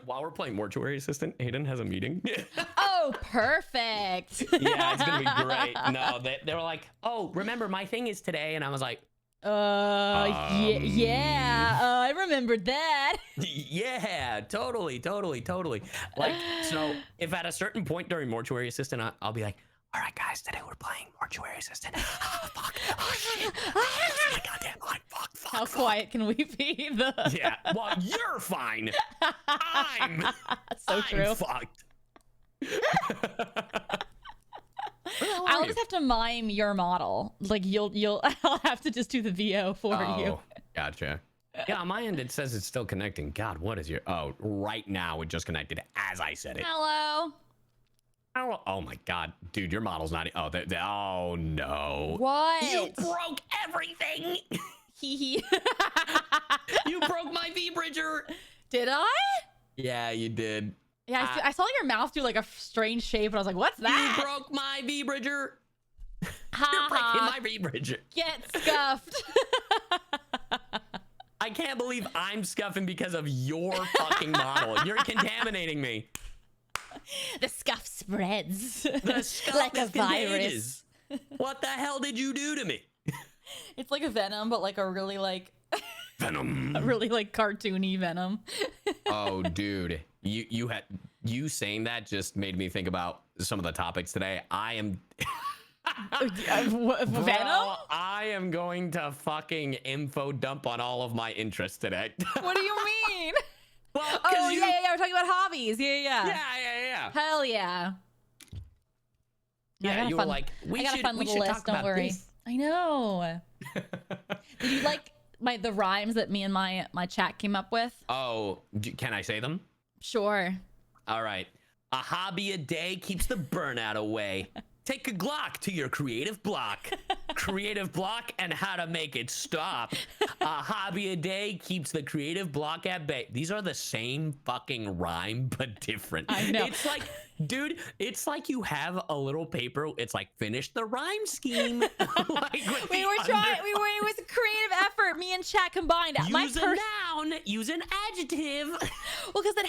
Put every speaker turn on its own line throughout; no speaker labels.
while we're playing Mortuary Assistant, Hayden has a meeting.
Oh, perfect.
Yeah, it's gonna be great. No, they were like, oh, remember my thing is today, and I was like,
yeah, I remembered that.
yeah, totally. Like, so if at a certain point during Mortuary Assistant, I'll be like, all right, guys, today we're playing Mortuary Assistant. Oh, fuck. Oh, shit. Oh, my goddamn mind. Fuck.
How quiet can we be?
Yeah, well, you're fine. I'm
true.
Fucked.
I'll just have to mime your model. Like I'll have to just do the VO for you.
Gotcha. Yeah, on my end it says it's still connecting. God, what is your? Oh, right now it just connected as I said it.
Hello.
Oh my God, dude, your model's not. Oh, oh no.
What?
You broke everything.
Hee.
You broke my V-bridger.
Did I?
Yeah, you did.
Yeah, I saw your mouth do like a strange shape, and I was like, "What's that?"
You broke my V-bridger.
Ha,
You're breaking my V-bridger.
Get scuffed.
I can't believe I'm scuffing because of your fucking model. You're contaminating me.
The scuff spreads.
The scuff
like
is
a virus.
What the hell did you do to me?
It's like a venom, but like a really like
Venom.
a really like cartoony venom.
Oh, dude, you saying that just made me think about some of the topics today. I am.
Venom?
Bro, I am going to fucking info dump on all of my interests today.
What do you mean?
Well,
oh, yeah. We're talking about hobbies. Yeah. Hell yeah.
Yeah, you were like,
I got a fun little list. Don't worry. This. I know. Did you like the rhymes that me and my chat came up with?
Oh, can I say them?
Sure.
All right. A hobby a day keeps the burnout away. Take a Glock to your creative block. Creative block and how to make it stop. A hobby a day keeps the creative block at bay. These are the same fucking rhyme, but different.
I know.
It's like, dude, it's like you have a little paper. It's like, finish the rhyme scheme. Like
we were trying. It was a creative effort. Me and chat combined.
Use a noun. Use an adjective.
Well, because it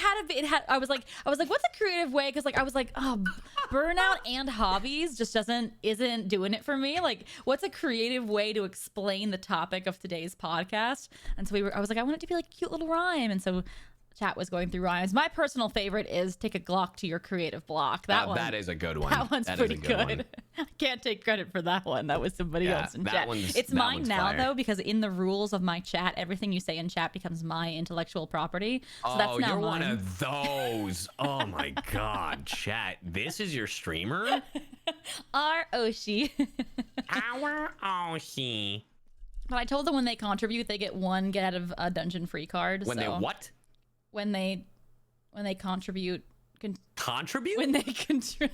had. I was like, what's a creative way? Because I was like, oh, burnout and hobbies just isn't doing it for me. Like, what's a creative way to explain the topic of today's podcast? And so I was like, I want it to be like a cute little rhyme. And so chat was going through rhymes. My personal favorite is take a Glock to your creative block. That one.
That is a good one.
That one's pretty good. I can't take credit for that one. That was somebody else in chat. It's mine now, though, because in the rules of my chat, everything you say in chat becomes my intellectual property. So that's now
you're
mine.
One of those. Oh my God, chat. This is your streamer?
Our Oshi.
Our Oshi.
But I told them when they contribute, they get one get out of a dungeon free card.
When they what?
When they contribute.
Contribute?
When they contribute.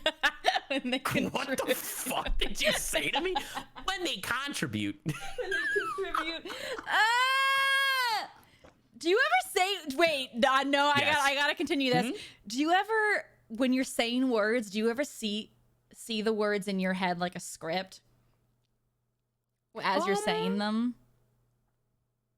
What the fuck did you say to me? When they contribute.
When they contribute. Do you ever say? Wait, no. Yes. I gotta continue this. Mm-hmm. Do you ever, when you're saying words, do you ever see the words in your head like a script as you're saying them?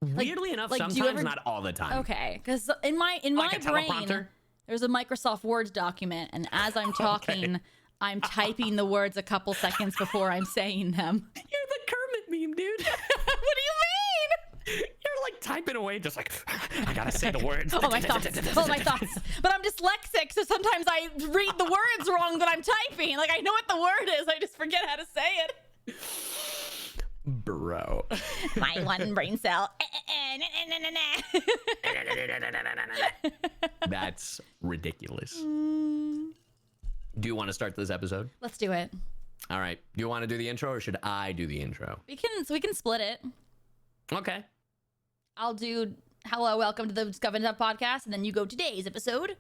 Weirdly enough, sometimes, not all the time.
Okay, because in my brain, there's a Microsoft Word document, and as I'm talking, I'm typing the words a couple seconds before I'm saying them.
You're the Kermit meme, dude.
What do you mean?
You're like typing away, just like, I gotta say the words.
Oh, my thoughts. But I'm dyslexic, so sometimes I read the words wrong that I'm typing. Like, I know what the word is, I just forget how to say it.
Bro.
My one brain cell.
That's ridiculous. Do you want to start this episode?
Let's do it.
All right. Do you want to do the intro or should I do the intro?
We can split it.
Okay.
I'll do hello, welcome to the Scuff and Stuff podcast, and then you go today's episode.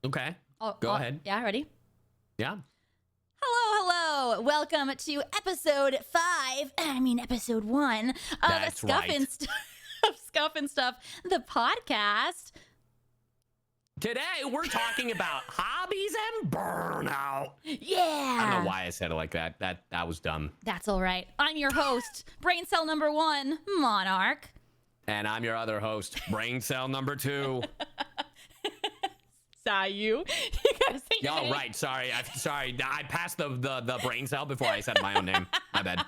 Okay. Go ahead.
Yeah, ready?
Yeah.
Hello. Welcome to episode 1 of Scuff and Stuff, the podcast.
Today we're talking about hobbies and burnout.
Yeah.
I don't know why I said it like that. That was dumb.
That's all right. I'm your host, brain cell number 1, Monarch.
And I'm your other host, brain cell number 2.
CyYu. You guys think
Y'all right. Sorry. I passed the brain cell before I said my own name. My bad.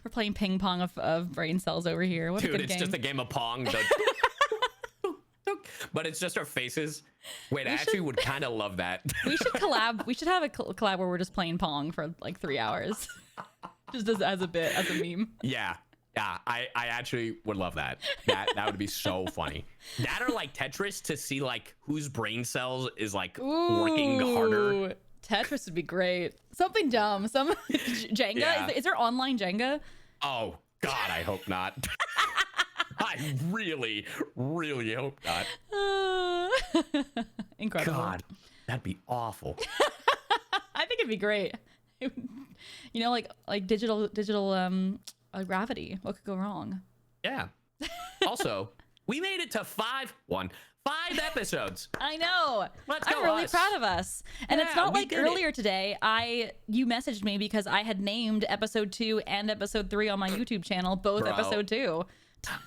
We're playing ping pong of brain cells over here. What a
Dude,
good
it's
game.
just a game of Pong. But it's just our faces. Wait, I actually would kind of love that.
We should collab. We should have a collab where we're just playing Pong for like 3 hours. Just as a bit, as a meme.
Yeah. I actually would love that. That would be so funny. That or like Tetris to see like whose brain cells is like working harder.
Tetris would be great. Something dumb. Some Jenga.
Yeah.
Is there online Jenga?
Oh God, I hope not. I really, really hope not.
Incredible.
God, that'd be awful.
I think it'd be great. You know, like digital gravity. What could go wrong?
Yeah. Also, we made it to five episodes.
I know.
Let's
I'm
go
really
us.
proud of us. And it's
Yeah,
not
we
like
did it.
earlier today, you messaged me because I had named episode 2 and episode 3 on my YouTube channel, both
Bro.
episode 2.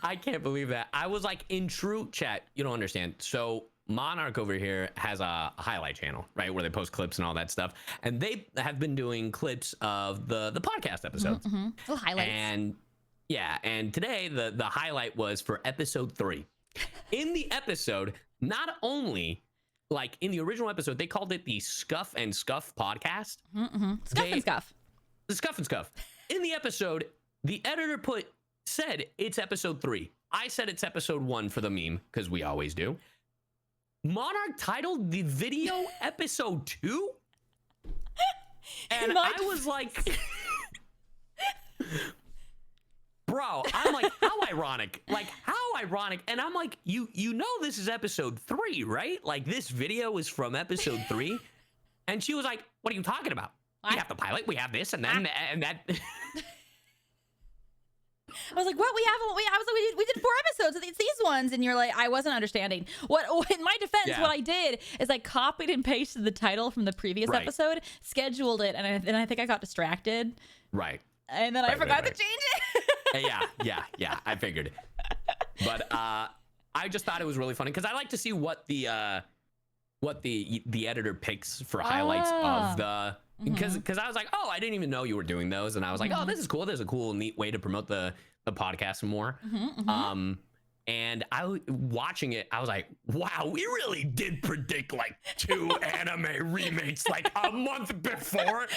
I can't believe that. I was like in true chat. You don't understand. So Monarch over here has a highlight channel, right, where they post clips and all that stuff. And they have been doing clips of the podcast episodes.
Little highlights.
And yeah, and today the highlight was for episode 3. In the episode, not only like in the original episode, they called it the Scuff and Scuff podcast.
Scuff and Scuff.
The Scuff and Scuff. In the episode, the editor said it's episode 3. I said it's episode 1 for the meme, because we always do. Monarch titled the video episode 2? And I was like, bro, I'm like, how ironic? Like, how ironic? And I'm like, you know this is episode 3, right? Like, this video is from episode 3. And she was like, what are you talking about? We have the pilot, we have this, and then and that.
I was like, what? I was like, we did 4 episodes. It's these ones. And you're like, I wasn't understanding. In my defense,
Yeah.
what I did is I copied and pasted the title from the previous
Right.
episode, scheduled it, and I think I got distracted.
Right.
And then I forgot to
right.
change it.
Yeah, I figured it. But I just thought it was really funny because I like to see what the editor picks for highlights of the, because I was like, oh, I didn't even know you were doing those, and I was like, oh, this is cool. This is a cool, neat way to promote the podcast more. And watching it, I was like, wow, we really did predict like 2 anime remakes like a month before.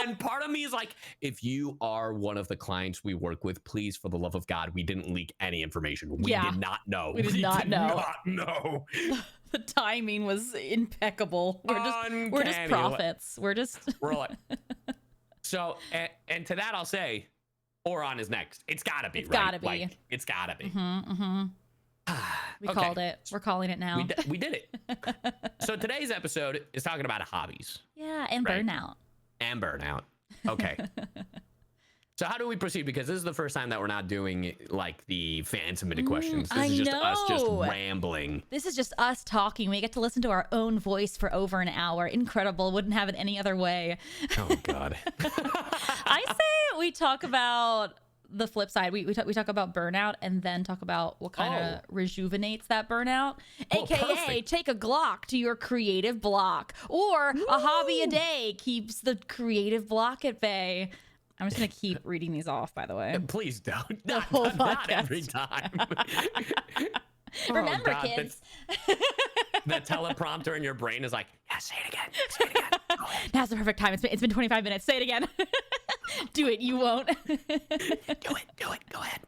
And part of me is like, if you are one of the clients we work with, please, for the love of God, we didn't leak any information. We did not know.
We did not know.
know.
The timing was impeccable. We're just prophets. We're
like, so, and to that I'll say, Oron is next. It's gotta be.
It's gotta be.
Like, it's gotta be.
We called it. We're calling it now.
We did it. So today's episode is talking about hobbies.
Yeah, and
Right.
burnout.
And burnout. Okay. So how do we proceed? Because this is the first time that we're not doing like the fan submitted questions. This is just us just rambling.
This is just us talking. We get to listen to our own voice for over an hour. Incredible. Wouldn't have it any other way.
Oh God.
I say we talk about the flip side. We talk about burnout and then talk about what kind of rejuvenates that burnout. AKA
perfect.
take a Glock to your creative block, or a hobby a day keeps the creative block at bay. I'm just going to keep reading these off, by the way.
Please don't.
The whole
Not
podcast.
every time.
Remember,
God,
kids.
The teleprompter in your brain is like, yeah, say it again. Say it again. Go ahead.
Now's the perfect time. It's been 25 minutes. Say it again. Do it. You won't.
Do it. Go ahead.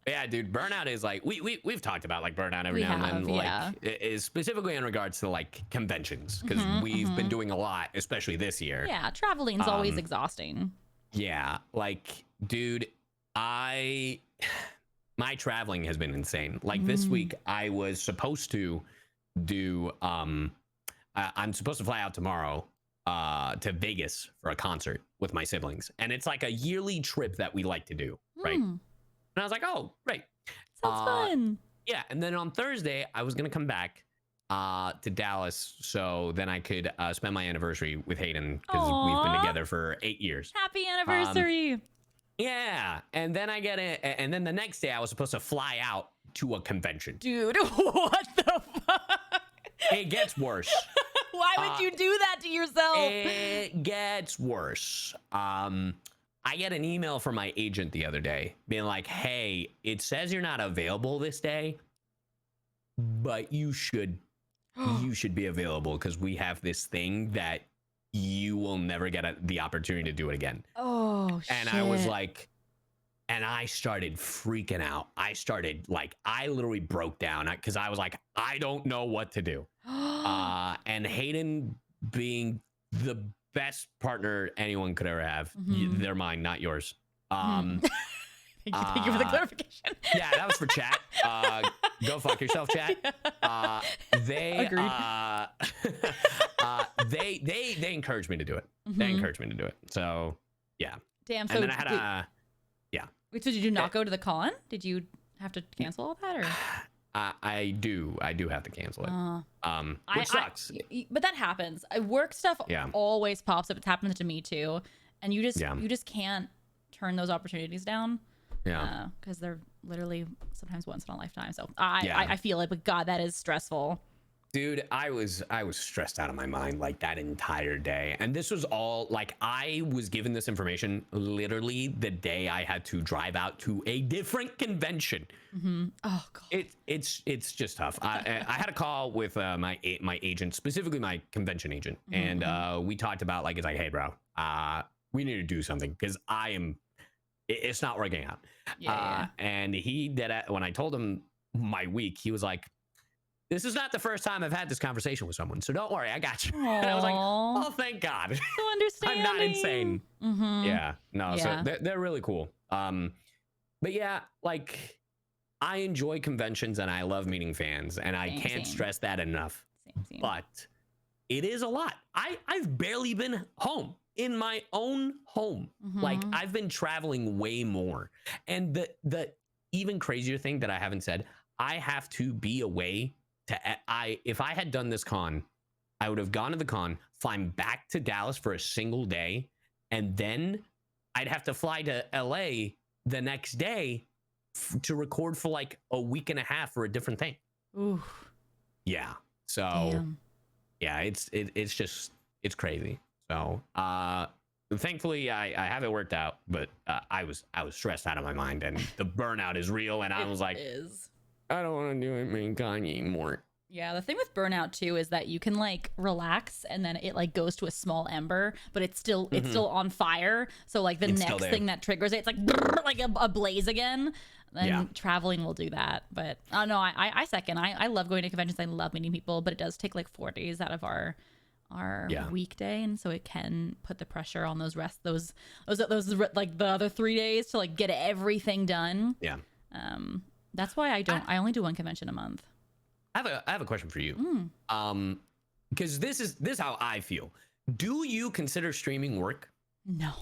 Yeah, dude, burnout is like we've talked about like burnout every now and then, like is specifically in regards to like conventions, because we've been doing a lot, especially this year.
Yeah, traveling's always exhausting.
Yeah, like, dude, my traveling has been insane. Like this week, I was supposed to do I'm supposed to fly out tomorrow to Vegas for a concert with my siblings, and it's like a yearly trip that we like to do, right? And I was like, oh, great.
Sounds fun.
Yeah. And then on Thursday, I was going to come back to Dallas so then I could spend my anniversary with Hayden, because we've been together for 8 years.
Happy anniversary.
Yeah. And then and then the next day I was supposed to fly out to a convention.
Dude, what the fuck?
It gets worse.
Why would you do that to yourself?
It gets worse. I get an email from my agent the other day being like, hey, it says you're not available this day, but you should be available because we have this thing that you will never get the opportunity to do it again.
Oh,
and
shit.
I was like, and I started freaking out. I literally broke down because I was like, I don't know what to do. And Hayden being the best partner anyone could ever have, they're mine, not yours.
Thank you for the clarification.
Yeah, that was for chat. Go fuck yourself, chat. They they encouraged me to do it. They encouraged me to do it. So yeah.
Damn. So
and then I had
wait, so did you not go to the con? Did you have to cancel all that, or?
I do have to cancel it. Which sucks.
But that happens. Work stuff always pops up. It's happened to me too, and you just can't turn those opportunities down. Yeah, because they're literally sometimes once in a lifetime. So I feel it, but God, that is stressful.
Dude, I was stressed out of my mind like that entire day. And this was all like, I was given this information literally the day I had to drive out to a different convention. Oh God. It's just tough. I had a call with my agent, specifically my convention agent. And we talked about like, it's like, hey bro, we need to do something because it's not working out. And he did it. When I told him my week, he was like, this is not the first time I've had this conversation with someone, so don't worry, I got you. And I was like, oh, thank God.
So understanding.
I'm not insane. Yeah, no, so they're really cool. But yeah, like, I enjoy conventions and I love meeting fans, and I can't stress that enough. Same. But it is a lot. I've barely been home in my own home. Like, I've been traveling way more. And the even crazier thing that I haven't said, I have to be away. If I had done this con, I would have gone to the con, flying back to Dallas for a single day, and then I'd have to fly to LA the next day to record for like a week and a half for a different thing.
Ooh.
Yeah. So yeah, it's crazy. So thankfully I have it worked out, but I was stressed out of my mind, and the burnout is real, and I was like, I don't want to do it, man, Kanye anymore.
Yeah, the thing with burnout too is that you can like relax and then it like goes to a small ember, but it's still on fire. So like the next thing that triggers it, it's like a blaze again. Then traveling will do that. But no, I second. I love going to conventions. I love meeting people, but it does take like 4 days out of our weekday, and so it can put the pressure on those like the other 3 days to like get everything done. Yeah. That's why I only do one convention a month.
I have a question for you. Because this is how I feel. Do you consider streaming work?
No.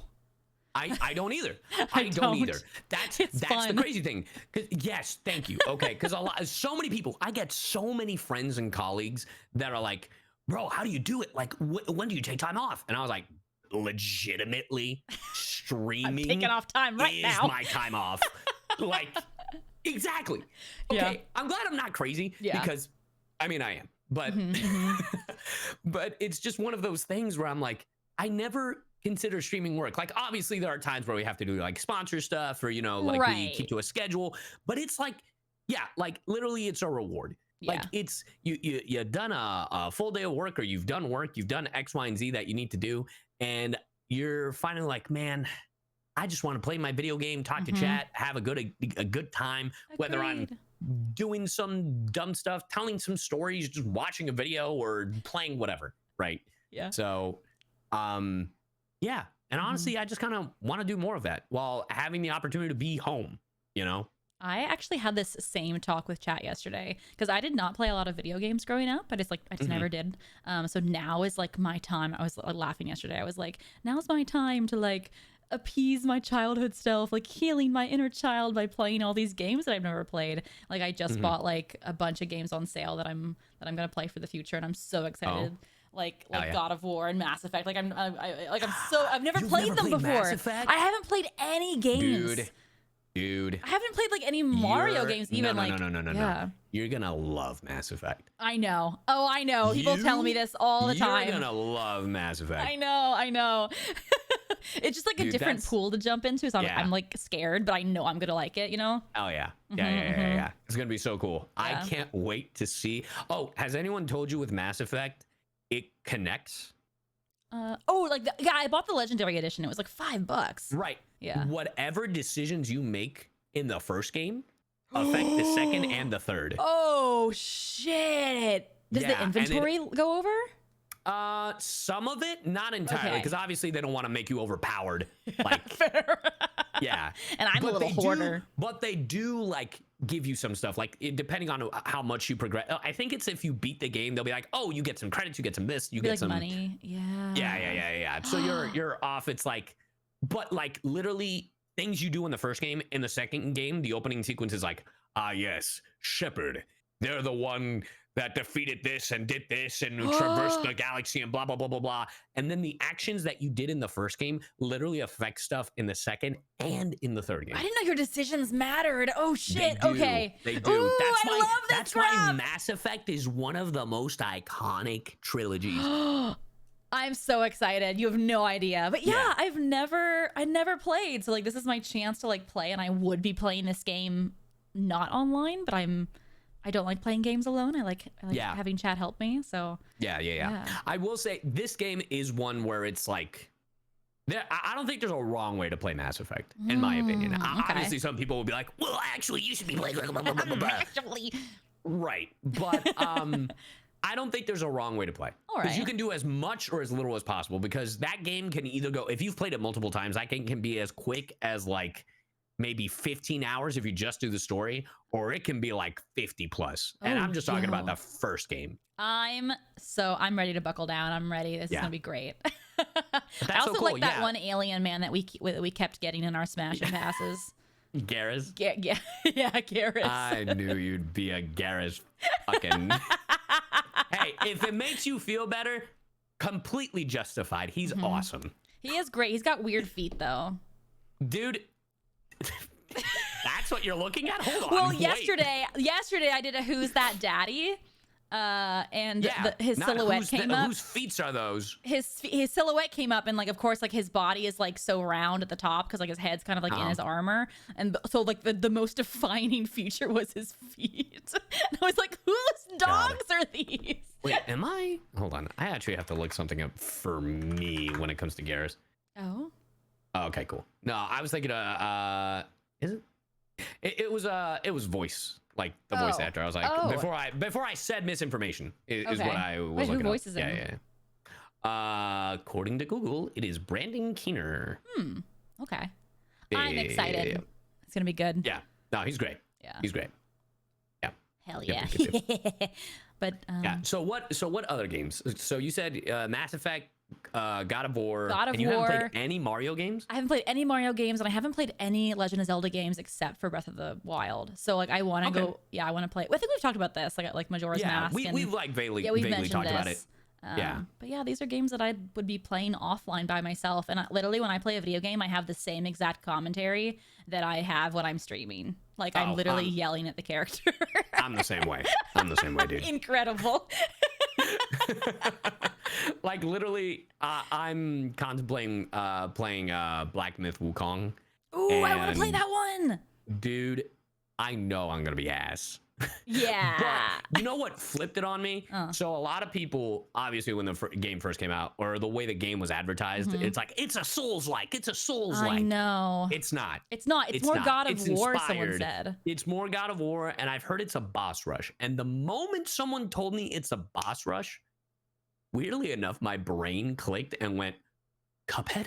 I don't either. I don't either. That's the crazy thing. Yes, thank you. Okay, because so many people, I get so many friends and colleagues that are like, bro, how do you do it? Like, when do you take time off? And I was like, legitimately, streaming
I'm taking off time right now.
Is my time off. Like, exactly. Okay, I'm glad I'm not crazy because, I mean, I am. But, but it's just one of those things where I'm like, I never consider streaming work. Like, obviously, there are times where we have to do like sponsor stuff or, like we keep to a schedule. But it's like, like literally, it's a reward. Like it's you've done a full day of work, or you've done work, you've done X, Y, and Z that you need to do, and you're finally like, man, I just want to play my video game, talk to chat, have a good time. Agreed. Whether I'm doing some dumb stuff, telling some stories, just watching a video, or playing whatever, right? Yeah. So, and honestly, I just kind of want to do more of that while having the opportunity to be home.
I actually had this same talk with chat yesterday because I did not play a lot of video games growing up. I just never did. So now is like my time. I was laughing yesterday. I was like, now's my time to like appease my childhood self, like healing my inner child by playing all these games that I've never played. Like I just bought like a bunch of games on sale that I'm gonna play for the future, and I'm so excited. Like God of War and Mass Effect. Like I've never played them before. I haven't played any games.
Dude, Dude.
I haven't played like any Mario games even.
No. You're gonna love Mass Effect.
I know. Oh, I know. People tell me this all the time.
You're gonna love Mass Effect.
I know. It's just like a different pool to jump into. So I'm like scared, but I know I'm gonna like it, you know?
Oh yeah. Yeah. It's gonna be so cool. Yeah. I can't wait to see. Oh, has anyone told you with Mass Effect it connects?
I bought the Legendary Edition. It was like $5.
Right.
Yeah.
Whatever decisions you make in the first game affect the second and the third.
Oh shit. Does the inventory go over?
Some of it, not entirely, because obviously they don't want to make you overpowered. Like,
fair.
Yeah.
And I'm a little hoarder.
But they do like give you some stuff, like depending on how much you progress. I think it's if you beat the game, they'll be like, oh, you get some credits, you get some this, you get
like
some
money. Yeah.
Yeah. So you're off. It's like, but like literally things you do in the first game, in the second game, the opening sequence is like, yes, Shepard. They're the one that defeated this and did this and traversed the galaxy and blah, blah, blah, blah, blah. And then the actions that you did in the first game literally affect stuff in the second and in the third game.
I didn't know your decisions mattered. Oh, shit. Okay.
They do.
Ooh,
That's why Mass Effect is one of the most iconic trilogies.
I'm so excited. You have no idea. But yeah, I never played. So like this is my chance to like play, and I would be playing this game not online, but I don't like playing games alone. I like having chat help me. So
yeah. I will say this game is one where it's like, I don't think there's a wrong way to play Mass Effect, in my opinion. Okay. Obviously, some people will be like, well, actually, you should be playing blah, blah, blah, blah.
Actually.
Right. But I don't think there's a wrong way to play. Because you can do as much or as little as possible, because that game can either go, if you've played it multiple times, that game can be as quick as like maybe 15 hours if you just do the story, or it can be like 50 plus. And I'm just talking about the first game.
I'm ready to buckle down. I'm ready. This is gonna be great. I also
cool.
like that one alien man that we kept getting in our Smash and passes.
Garrus?
Yeah, Garrus.
I knew you'd be a Garrus fucking... Hey, if it makes you feel better, completely justified. He's awesome.
He is great. He's got weird feet though.
Dude, that's what you're looking at? Hold on.
Well, yesterday I did a Who's That Daddy? And his silhouette came up.
Whose feet are those?
His silhouette came up, and like of course like his body is like so round at the top because like his head's kind of like in his armor, and so like the most defining feature was his feet. And I was like, whose dogs are these?
Wait, hold on, I actually have to look something up for me when it comes to Garrus.
Oh,
okay, cool. No, I was thinking is it? It was voice. Like the voice actor. I was like, before I said misinformation is what I was looking
who voices
up.
him?
Yeah. According to Google, it is Brandon Keener.
Okay. I'm excited. It's gonna be good.
Yeah. No, he's great.
Yeah.
He's great. Yeah.
Hell yeah. But
yeah. So what other games? So you said Mass Effect, God of War.
And
you haven't played any Mario games?
I haven't played any Mario games, and I haven't played any Legend of Zelda games except for Breath of the Wild. So like I want to go. Yeah, I want to play. I think we've talked about this, like Majora's Mask.
We've like vaguely talked about it.
But yeah, these are games that I would be playing offline by myself. And literally, when I play a video game, I have the same exact commentary that I have when I'm streaming. Like I'm literally yelling at the character.
I'm the same way, dude.
Incredible.
Like literally, I'm contemplating playing Black Myth Wukong.
Ooh, I want to play that one.
Dude, I know I'm gonna be ass.
Yeah.
But you know what flipped it on me? So a lot of people, obviously, when the game first came out, or the way the game was advertised, it's like, it's a Souls-like. It's a Souls-like.
I know.
It's not.
It's not. It's more God of War,
inspired.
someone said.
It's more God of War, and I've heard it's a boss rush. And the moment someone told me it's a boss rush, weirdly enough, my brain clicked and went, Cuphead?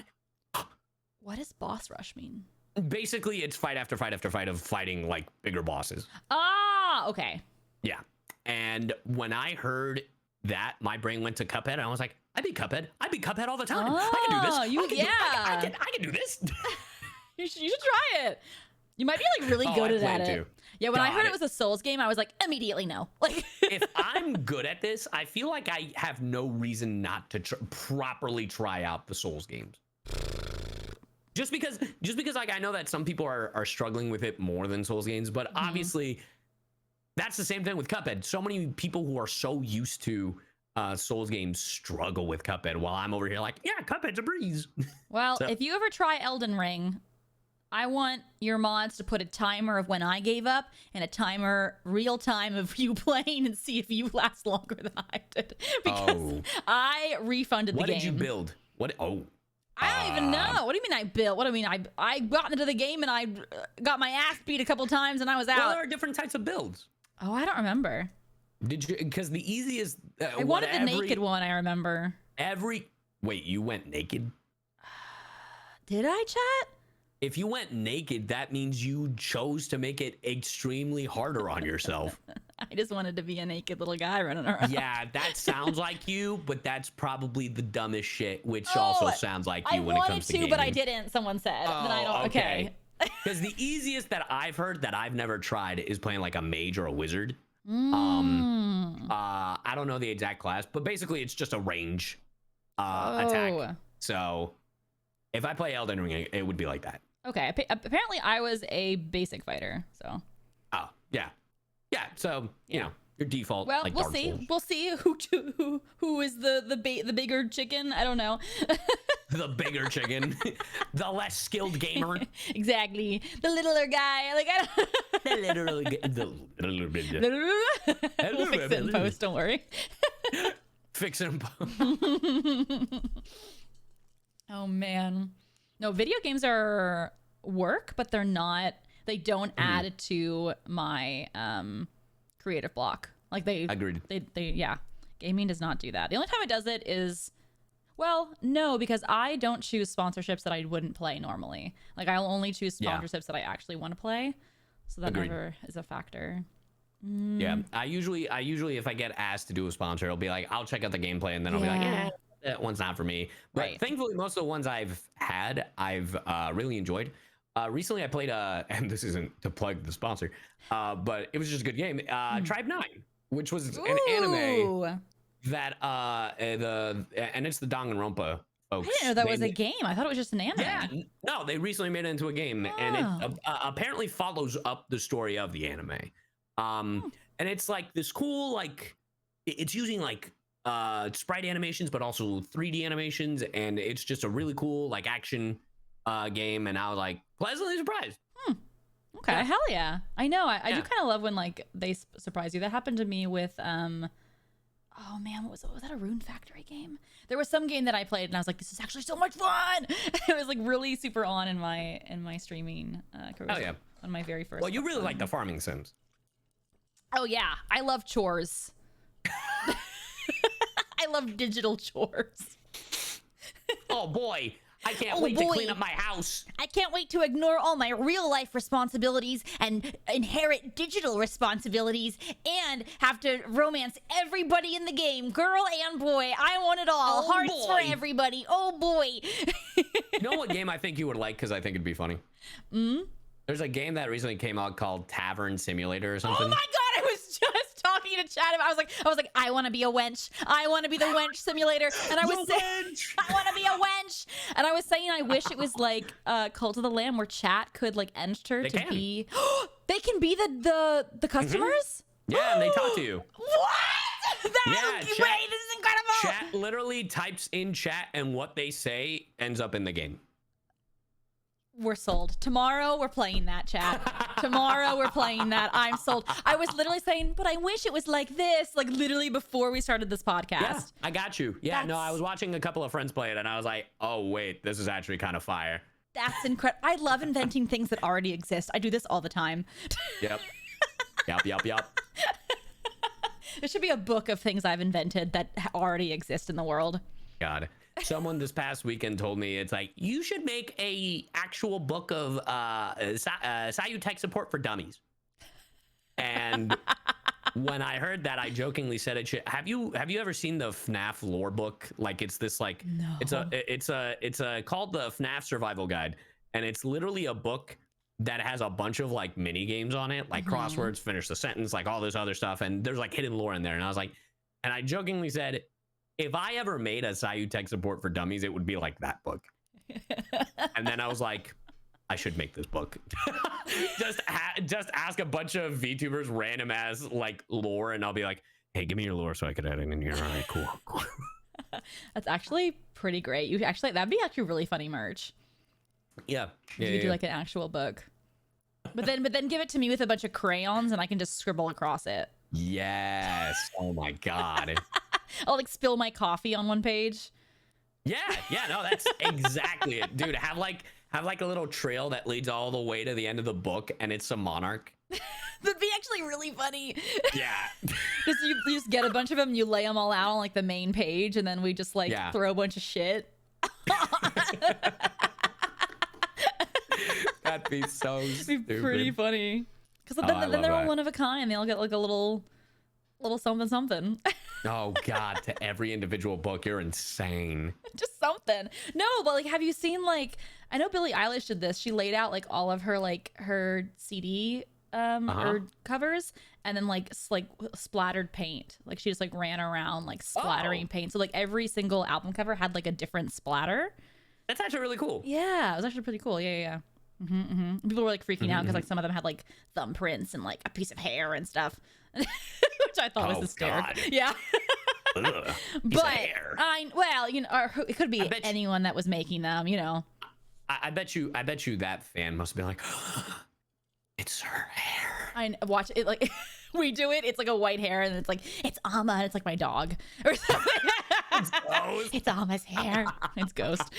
What does boss rush mean?
Basically, it's fight after fight after fight of fighting like bigger bosses.
Okay.
Yeah. And when I heard that, my brain went to Cuphead, and I was like, I beat Cuphead. I beat Cuphead all the time. I can do this. I can do this.
You should try it. You might be like really good at it. Yeah, when I heard it was a Souls game, I was like, immediately no. Like,
if I'm good at this, I feel like I have no reason not to properly try out the Souls games. Just because like I know that some people are struggling with it more than Souls games, but obviously that's the same thing with Cuphead. So many people who are so used to Souls games struggle with Cuphead, while I'm over here like, yeah, Cuphead's a breeze.
Well,
So-
if you ever try Elden Ring, I want your mods to put a timer of when I gave up and a timer real time of you playing and see if you last longer than I did. Because I refunded the game.
What did you build? What? Oh.
I don't even know. What do you mean I built? What do you mean I got into the game and I got my ass beat a couple times and I was out?
Well, there are different types of builds.
Oh, I don't remember.
Did you? Because the easiest.
I wanted the naked one. I remember.
Wait, you went naked?
Did I, chat?
If you went naked, that means you chose to make it extremely harder on yourself.
I just wanted to be a naked little guy running around.
Yeah, that sounds like you, but that's probably the dumbest shit, which also sounds like you when it comes to gaming.
but I didn't. Someone said. Then I don't. Okay.
Because the easiest that I've heard that I've never tried is playing like a mage or a wizard. I don't know the exact class, but basically it's just a range attack. So if I play Elden Ring, it would be like that.
Okay. Apparently, I was a basic fighter. So.
Oh yeah. So you know your default.
Well,
like
we'll
Dark
see.
Souls.
We'll see who is the bigger chicken. I don't know.
The bigger chicken, the less skilled gamer.
Exactly. The littler guy. Like I don't. We'll fix it in post. Don't worry.
Fix it in post.
Oh man. No, video games are work, but they're not. They don't add to my creative block. Like they
Agreed.
Yeah. Gaming does not do that. The only time it does it is, well, no, because I don't choose sponsorships that I wouldn't play normally. Like I'll only choose sponsorships that I actually want to play. So that never is a factor.
Yeah, I usually if I get asked to do a sponsor, it'll be like I'll check out the gameplay and then I'll be like, yeah, that one's not for me. But thankfully, most of the ones I've had, I've really enjoyed. Recently, I played and this isn't to plug the sponsor, but it was just a good game. Tribe 9, which was an anime that and it's the Danganronpa folks.
I didn't know that was a game. I thought it was just an anime.
Yeah, no, they recently made it into a game, and it apparently follows up the story of the anime. And it's like this cool, like it's using like sprite animations, but also 3D animations, and it's just a really cool like action game. And I was like pleasantly surprised.
Okay, hell yeah. I know. I do kind of love when like they surprise you. That happened to me with oh man, what was it? Was that a Rune Factory game? There was some game that I played and I was like, this is actually so much fun. It was like really super on in my streaming career.
Oh yeah,
on my very first.
Well, you really like the farming sims.
Oh yeah, I love chores. I love digital chores.
Oh boy, I can't wait to clean up my house.
I can't wait to ignore all my real life responsibilities and inherit digital responsibilities and have to romance everybody in the game, girl and boy. I want it all.
Oh,
Hearts
boy.
for everybody. Oh boy.
You know what game I think you would like because I think it'd be funny? There's a game that recently came out called Tavern Simulator or something.
Oh my god, I was just talking to Chad about, I was like, I want to be a wench. I want to be the wench simulator. And I was saying, I want to be a wench. And I was saying, I wish it was like Cult of the Lamb where chat could like enter be. They can be the customers?
Yeah, and they talk to you.
What? Wait, this is incredible.
Chat literally types in chat and what they say ends up in the game.
We're sold. Tomorrow we're playing that, chat. Tomorrow we're playing that. I'm sold. I was literally saying, but I wish it was like this, like literally before we started this podcast.
Yeah, I got you. Yeah, no, I was watching a couple of friends play it and I was like, oh wait, this is actually kind of fire.
That's incredible. I love inventing things that already exist. I do this all the time.
Yep. Yep.
There should be a book of things I've invented that already exist in the world.
God. Someone this past weekend told me, it's like, you should make a actual book of CyYu tech support for dummies. And when I heard that, I jokingly said it. Have you ever seen the FNAF lore book? Like it's this like,
no.
it's called the FNAF Survival Guide. And it's literally a book that has a bunch of like mini games on it, like crosswords, finish the sentence, like all this other stuff. And there's like hidden lore in there. And I was like, and I jokingly said, if I ever made a CyYu tech support for dummies, it would be like that book. And then I was like, I should make this book. just ask a bunch of VTubers random as like lore, and I'll be like, hey, give me your lore so I could add it in here. All right, cool.
That's actually pretty great. That'd be actually really funny merch.
Yeah.
You could do like an actual book. But then give it to me with a bunch of crayons and I can just scribble across it.
Yes. Oh my God.
I'll like spill my coffee on one page.
Yeah, no, that's exactly it. Dude, have like a little trail that leads all the way to the end of the book, and it's a Monarch.
That'd be actually really funny.
Yeah.
You just get a bunch of them, you lay them all out on like the main page, and then we just like throw a bunch of shit.
That'd be so stupid.
It'd be pretty funny. Because then they're all one of a kind. They all get like a little something something.
Oh God, to every individual book, you're insane.
Just something. No, but like, have you seen like, I know Billie Eilish did this. She laid out like all of her CD or covers, and then like splattered paint. Like she just like ran around like splattering paint. So like every single album cover had like a different splatter.
That's actually really cool.
Yeah, it was actually pretty cool. Yeah. People were like freaking out because like some of them had like thumbprints and like a piece of hair and stuff, which I thought was hysterical. God. Yeah.
Ugh,
but it could be anyone that was making them, you know.
I bet you that fan must have been like, it's her hair.
I watch it like we do it. It's like a white hair, and it's like it's Amma, and it's like my dog or something. It's Amma's hair. It's Ghost.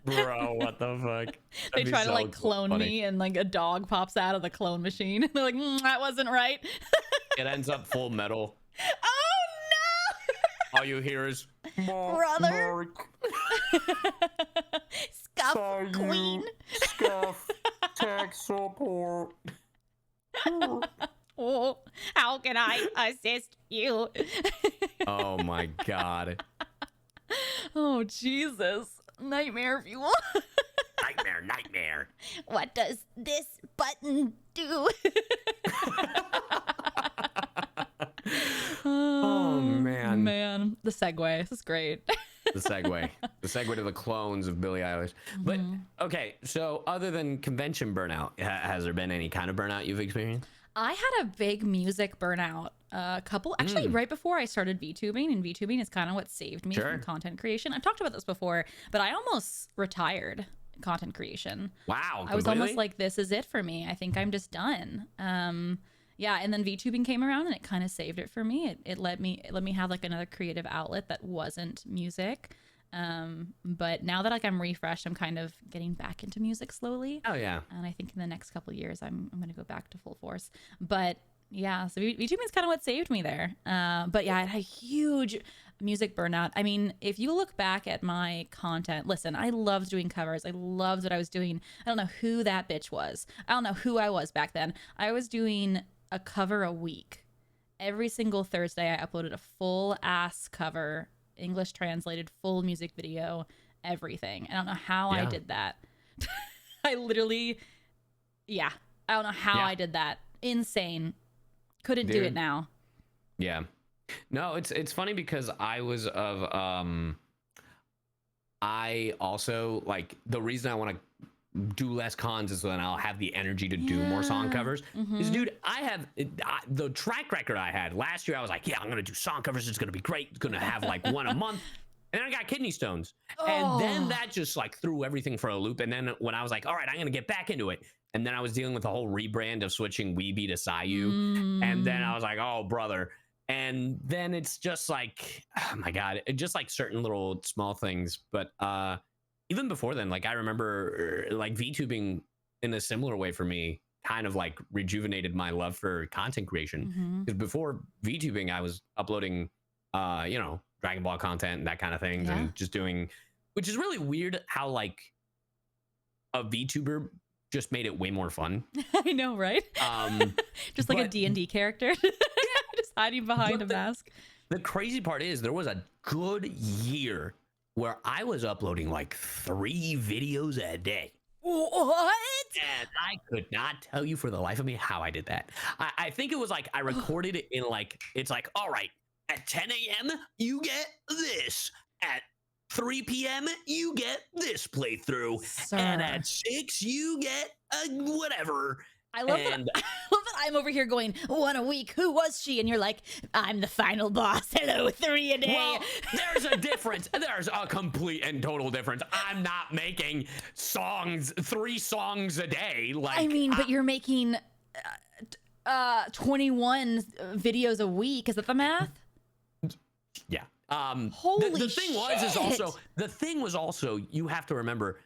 Bro, what the fuck?
They try to like clone me, and like a dog pops out of the clone machine. They're like, that wasn't right.
It ends up full metal.
Oh no!
All you hear is
brother. Scuff
CyYu,
queen.
Scuff tech support.
Oh, how can I assist you?
Oh my God.
Oh Jesus. Nightmare fuel.
Nightmare.
What does this button do?
Oh man.
The segue. This is great.
The segue to the clones of Billie Eilish. But okay, so other than convention burnout, has there been any kind of burnout you've experienced?
I had a big music burnout actually right before I started VTubing, and VTubing is kind of what saved me from content creation. I've talked about this before, but I almost retired content creation.
Wow.
I was almost like, this is it for me. I think I'm just done. Yeah, and then VTubing came around and it kind of saved it for me. It let me have like another creative outlet that wasn't music. But now that like I'm refreshed, I'm kind of getting back into music slowly.
Oh yeah.
And I think in the next couple of years, I'm going to go back to full force. But yeah, so VTubing is kind of what saved me there. But yeah, I had a huge music burnout. I mean, if you look back at my content, listen, I loved doing covers. I loved what I was doing. I don't know who that bitch was. I don't know who I was back then. I was doing a cover a week. Every single Thursday, I uploaded a full ass cover, English translated, full music video, everything. I don't know how I did that. I literally, I don't know how I did that. Insane. Couldn't do it now.
Yeah. No, it's funny because I was I also like, the reason I want to do less cons is so then I'll have the energy to do more song covers. Because dude, I have the track record I had last year. I was like, I'm gonna do song covers. It's gonna be great. It's gonna have like one a month. And then I got kidney stones. And then that just like threw everything for a loop. And then when I was like, all right, I'm gonna get back into it. And then I was dealing with the whole rebrand of switching Weeby to CyYu. And then I was like, oh brother. And then it's just like, oh my God, just like certain little small things. But even before then, like I remember like VTubing in a similar way for me kind of like rejuvenated my love for content creation. Because before VTubing, I was uploading, Dragon Ball content and that kind of things, and just doing, which is really weird how like a VTuber just made it way more fun.
I know, right? Just like a D&D character, just hiding behind a mask.
The crazy part is there was a good year where I was uploading like 3 videos a day.
What?
And I could not tell you for the life of me how I did that. I think it was like I recorded it in like, it's like, all right, at 10 a.m. you get this. At 3 p.m., you get this playthrough.
Sir.
And at 6, you get whatever.
I love that. I love that I'm over here going 1 a week. Who was she? And you're like, I'm the final boss. Hello, 3 a day.
Well, there's a difference. There's a complete and total difference. I'm not making 3 songs a day. Like,
I mean, but you're making 21 videos a week. Is that the math?
Yeah.
Holy
the thing
shit.
the thing was also, you have to remember,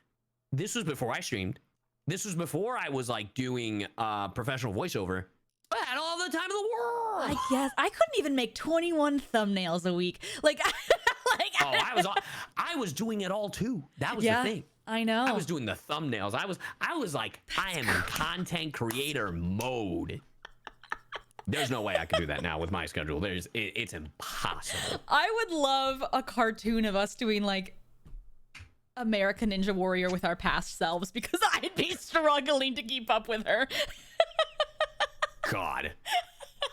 this was before I streamed. This was before I was like doing professional voiceover. I had all the time in the world.
I guess I couldn't even make 21 thumbnails a week. Like,
I was doing it all too. That was the thing.
I know.
I was doing the thumbnails. I was like, I am in content creator mode. There's no way I could do that now with my schedule. It's impossible.
I would love a cartoon of us doing like American Ninja Warrior with our past selves, because I'd be struggling to keep up with her.
God.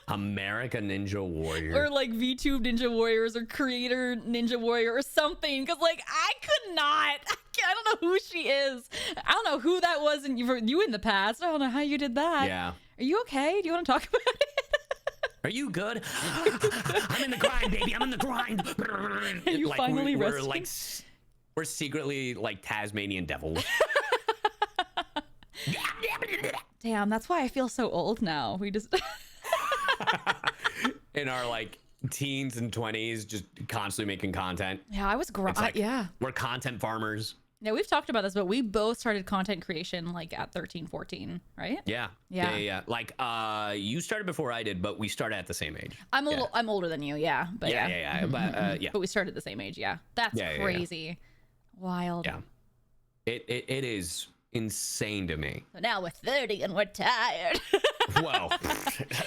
American Ninja Warrior.
Or like VTube Ninja Warriors or Creator Ninja Warrior or something. Because like I could not. I don't know who she is. I don't know who that was in you in the past. I don't know how you did that.
Yeah.
Are you okay? Do you want to talk about it?
Are you good? I'm in the grind, baby. I'm in the grind.
Are you
like,
finally
we're
resting?
we're secretly like Tasmanian devils.
Damn, that's why I feel so old now. We just
in our like teens and 20s, just constantly making content.
Yeah, I was
Like,
yeah.
We're content farmers.
Yeah, we've talked about this, but we both started content creation like at 13, 14, right?
Yeah. Like you started before I did, but we started at the same age.
I'm older than you, yeah. But
yeah. But
But we started at the same age, yeah. That's crazy. Wild.
Yeah. It is insane to me.
So now we're 30 and we're tired.
Well,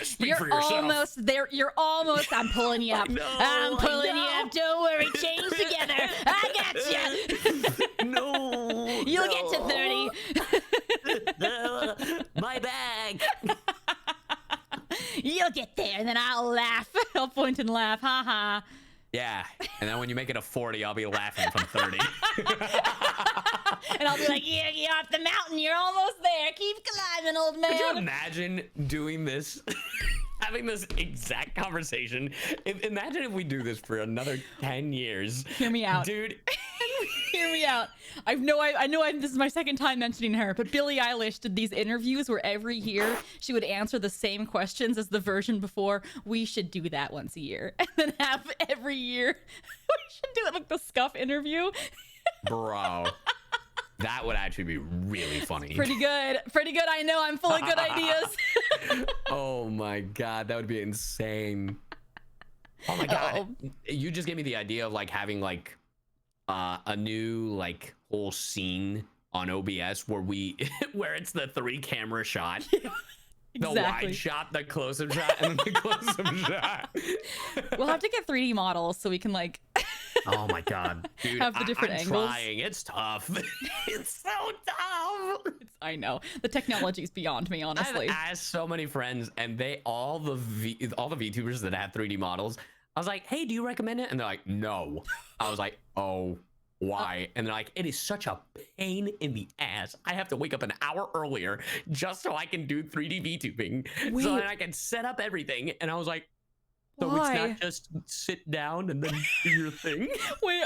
speak
You're
for yourself.
almost there. You're almost. I'm pulling you up. I'm pulling you up. Don't worry. Change together. I got you.
No.
You'll get to
30. My bag.
You'll get there, and then I'll laugh. I'll point and laugh. Ha ha.
Yeah. And then when you make it a 40, I'll be laughing from 30.
And I'll be like, yeah, you're off the mountain. You're almost there. Keep climbing, old man.
Could you imagine doing this? Having this exact conversation. Imagine if we do this for another 10 years.
Hear me out.
Dude.
Hear me out. I know this is my second time mentioning her, but Billie Eilish did these interviews where every year she would answer the same questions as the version before. We should do that once a year. And then have every year. We should do it like the Scuff interview.
Bro. That would actually be really funny.
Pretty good. I know. I'm full of good ideas.
Oh my God. That would be insane. Oh my God. You just gave me the idea of like having like a new like whole scene on OBS where it's the 3 camera shot. Yeah. The
Exactly.
wide shot, the close-up shot, and then the close-up shot.
We'll have to get 3D models so we can like
Oh my God, dude!
have the different
I'm
angles.
Trying. It's tough. It's so tough.
I know the technology's beyond me, honestly.
I've asked so many friends, and all the VTubers that have 3D models. I was like, "Hey, do you recommend it?" And they're like, "No." I was like, "Oh, why?" And they're like, "It is such a pain in the ass. I have to wake up an hour earlier just so I can do 3D VTubing, so that I can set up everything." And I was like, "So
Why?
it's not just sit down and then do your thing?"
Wait,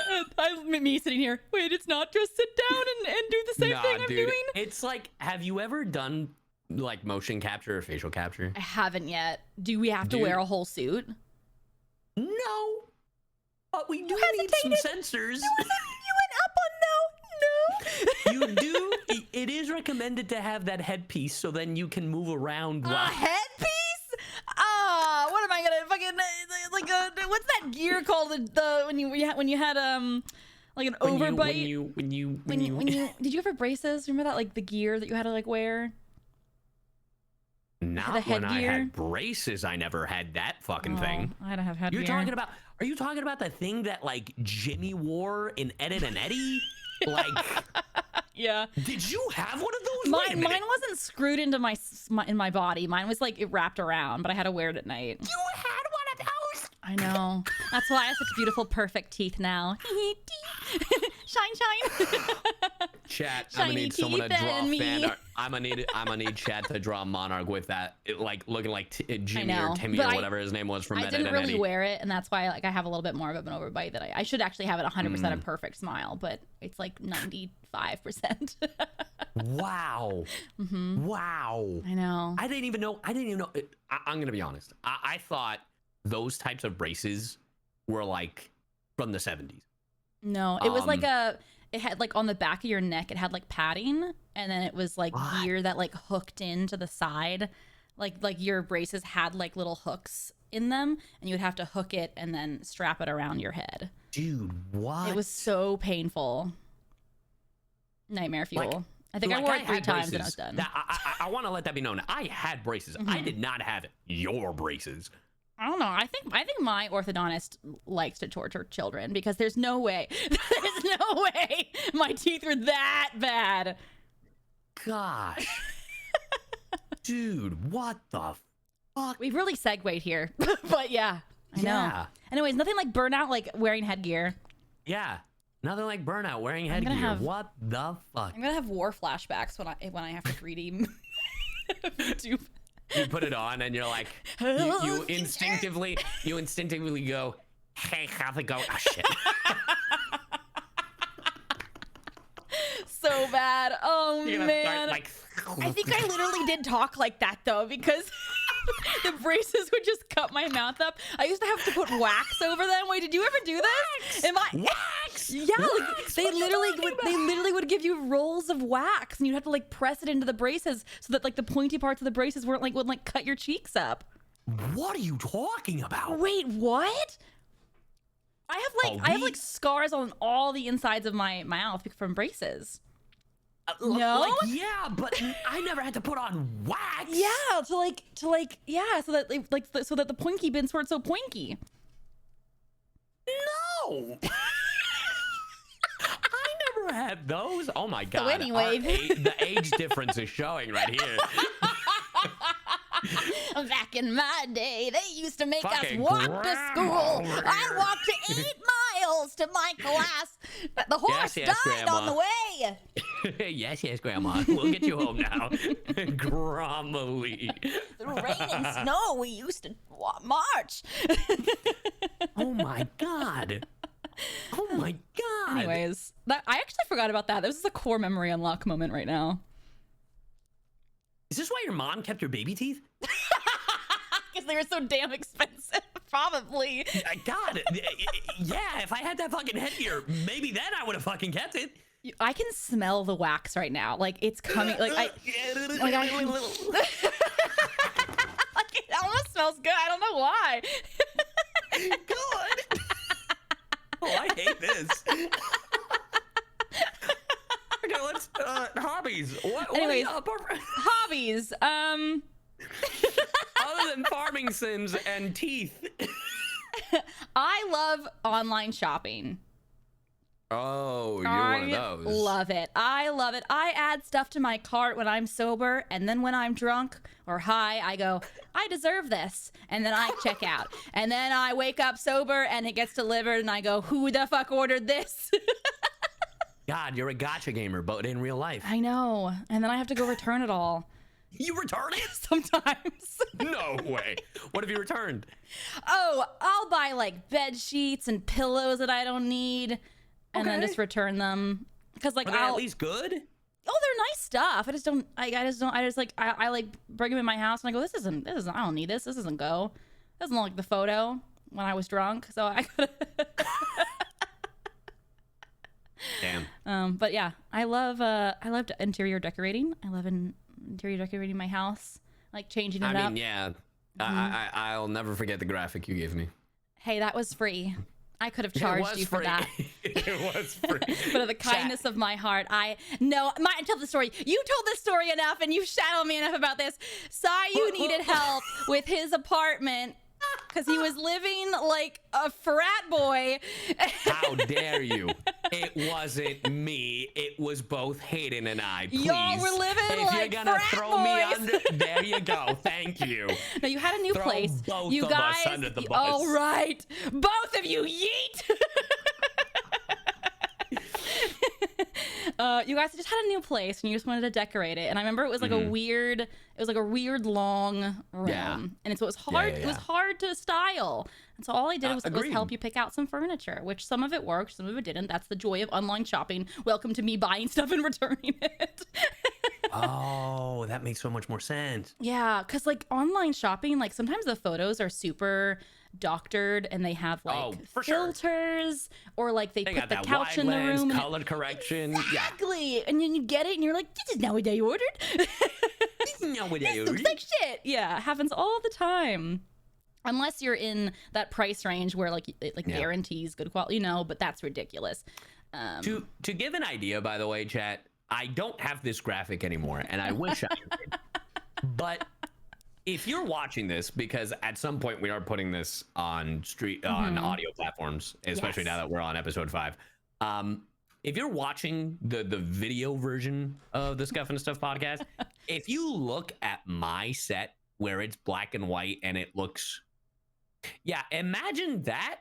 me sitting here. Wait, it's not just sit down and do the same thing I'm doing?
It's like, have you ever done like motion capture or facial capture?
I haven't yet. Do we have to wear a whole suit?
No. But we do need some sensors.
You went up on no.
You do. It is recommended to have that headpiece so then you can move around.
A headpiece? What am I gonna fucking what's that gear called? The when you had like an overbite.
When you
did you ever have braces? Remember that, like the gear that you had to like wear?
Not when I had braces. I never had that fucking thing.
I don't have headgear.
Are you talking about the thing that like Jimmy wore in Ed and Eddie? Like,
yeah.
Did you have one of those?
Mine wasn't screwed into my body. Mine was like it wrapped around, but I had to wear it at night.
You had one of those?
I know. That's why I have such beautiful, perfect teeth now. Shine, shine.
Chat, I'm
Shiny
gonna need someone to
teeth
draw
and me.
fan art. I'm gonna need Chat to draw Monarch with that, like looking like Jimmy
know,
or Timmy
but
or whatever his name was from
I
Ed,
didn't
Ed,
really
Eddie.
wear it, and that's why like I have a little bit more of an overbite that I should actually have it 100% a perfect smile, but it's like 95%.
Wow. Wow.
I know.
I didn't even know. I'm gonna be honest. I thought those types of braces were like from the 70s.
No, it was like it had like on the back of your neck, it had like padding, and then it was like gear that like hooked into the side. Like your braces had like little hooks in them, and you would have to hook it and then strap it around your head.
Dude, what?
It was so painful. Nightmare fuel.
Like,
I think I wore it 3 times and I was
braces.
done.
I want to let that be known. I had braces. I did not have your braces.
I don't know. I think my orthodontist likes to torture children because there's no way my teeth were that bad.
Gosh. Dude, what the fuck?
We've really segued here. But yeah, I know.
Yeah.
Anyways, nothing like burnout like wearing headgear.
Yeah. Nothing like burnout wearing headgear. What the fuck?
I'm gonna have war flashbacks when I have to 3D Vtuber.
You put it on and you're like, you instinctively go, hey, how's it go? Oh shit.
So bad. Oh
You're gonna
man.
start, like,
I think I literally did talk like that though, because the braces would just cut my mouth up. I used to have to put wax over them. Wait, did you ever do this?
Wax?
Yeah, like they literally would give you rolls of wax, and you'd have to like press it into the braces so that like the pointy parts of the braces wouldn't cut your cheeks up.
What are you talking about?
Wait, what? I have like scars on all the insides of my mouth from braces. No?
Like, yeah, but I never had to put on wax.
Yeah, so that the poinky bins weren't so poinky.
No. I never had those. Oh my god.
So anyway,
the age difference is showing right here.
back in my day, they used to make us
Fucking
walk to school. I walked 8 miles to my class. The horse died
Grandma.
on the way.
yes, Grandma. We'll get you home now. Grandma Lee.
Through rain and snow, we used to march.
Oh my god. Oh my god.
Anyways, I actually forgot about that. This is a core memory unlock moment right now.
Is this why your mom kept your baby teeth?
Because they were so damn expensive. Probably.
God, yeah, if I had that fucking headgear, maybe then I would have fucking kept it.
I can smell the wax right now. Like it's coming. Like it almost smells good. I don't know why.
Good. Oh, I hate this. Okay, let's hobbies.
Anyways,
What
hobbies.
other than farming sims and teeth?
I love online shopping.
Oh, you're one of those.
I love it. I love it. I add stuff to my cart when I'm sober, and then when I'm drunk or high, I go, I deserve this. And then I check out. And then I wake up sober, and it gets delivered, and I go, who the fuck ordered this?
God, you're a gotcha gamer, but in real life.
I know. And then I have to go return it all.
You returned it?
Sometimes.
No way. What have you returned?
Oh, I'll buy like bed sheets and pillows that I don't need. And then just return them because like
Are they at least good?
Oh, they're nice stuff. I like bring them in my house and I go, this isn't I don't need this. This doesn't go. Doesn't look like the photo when I was drunk. So I gotta
Damn.
but yeah, I love interior decorating. I love interior decorating my house, like changing it up.
I mean, yeah. I'll never forget the graphic you gave me.
Hey, that was free. I could have charged you for that.
It was free.
But of the kindness of my heart, tell the story. You told this story enough, and you shadowed me enough about this. CyYu needed help with his apartment because he was living like a frat boy.
How dare you? It wasn't me. It was both Hayden and I. Please.
Y'all were living
if
like
you're gonna
frat
throw me
boys.
under, there you go. Thank you.
No, you had a new
Throw
place.
both
You
of
guys,
us under the bus.
all right, both of you, yeet. You guys just had a new place and you just wanted to decorate it. And I remember it was like a weird long room.
Yeah.
And so it was hard.
Yeah.
It was hard to style. And so all I did was
Agreed.
help you pick out some furniture, which some of it worked, some of it didn't. That's the joy of online shopping. Welcome to me buying stuff and returning it.
Oh, that makes so much more sense.
Yeah, because like online shopping, like sometimes the photos are super doctored and they have like
for sure.
filters or like they put
got
the
that
couch
wide
in the
lens,
room.
color correction.
Exactly. And then you get it and you're like, this is not what I ordered.
Yeah.
This looks like shit. Yeah, it happens all the time. Unless you're in that price range where like it guarantees good quality, you know, but that's ridiculous.
To give an idea, by the way, chat, I don't have this graphic anymore, and I wish I did. But if you're watching this, because at some point we are putting this on audio platforms, especially now that we're on episode 5. If you're watching the video version of the Scuff and Stuff podcast, if you look at my set where it's black and white and it looks, imagine that,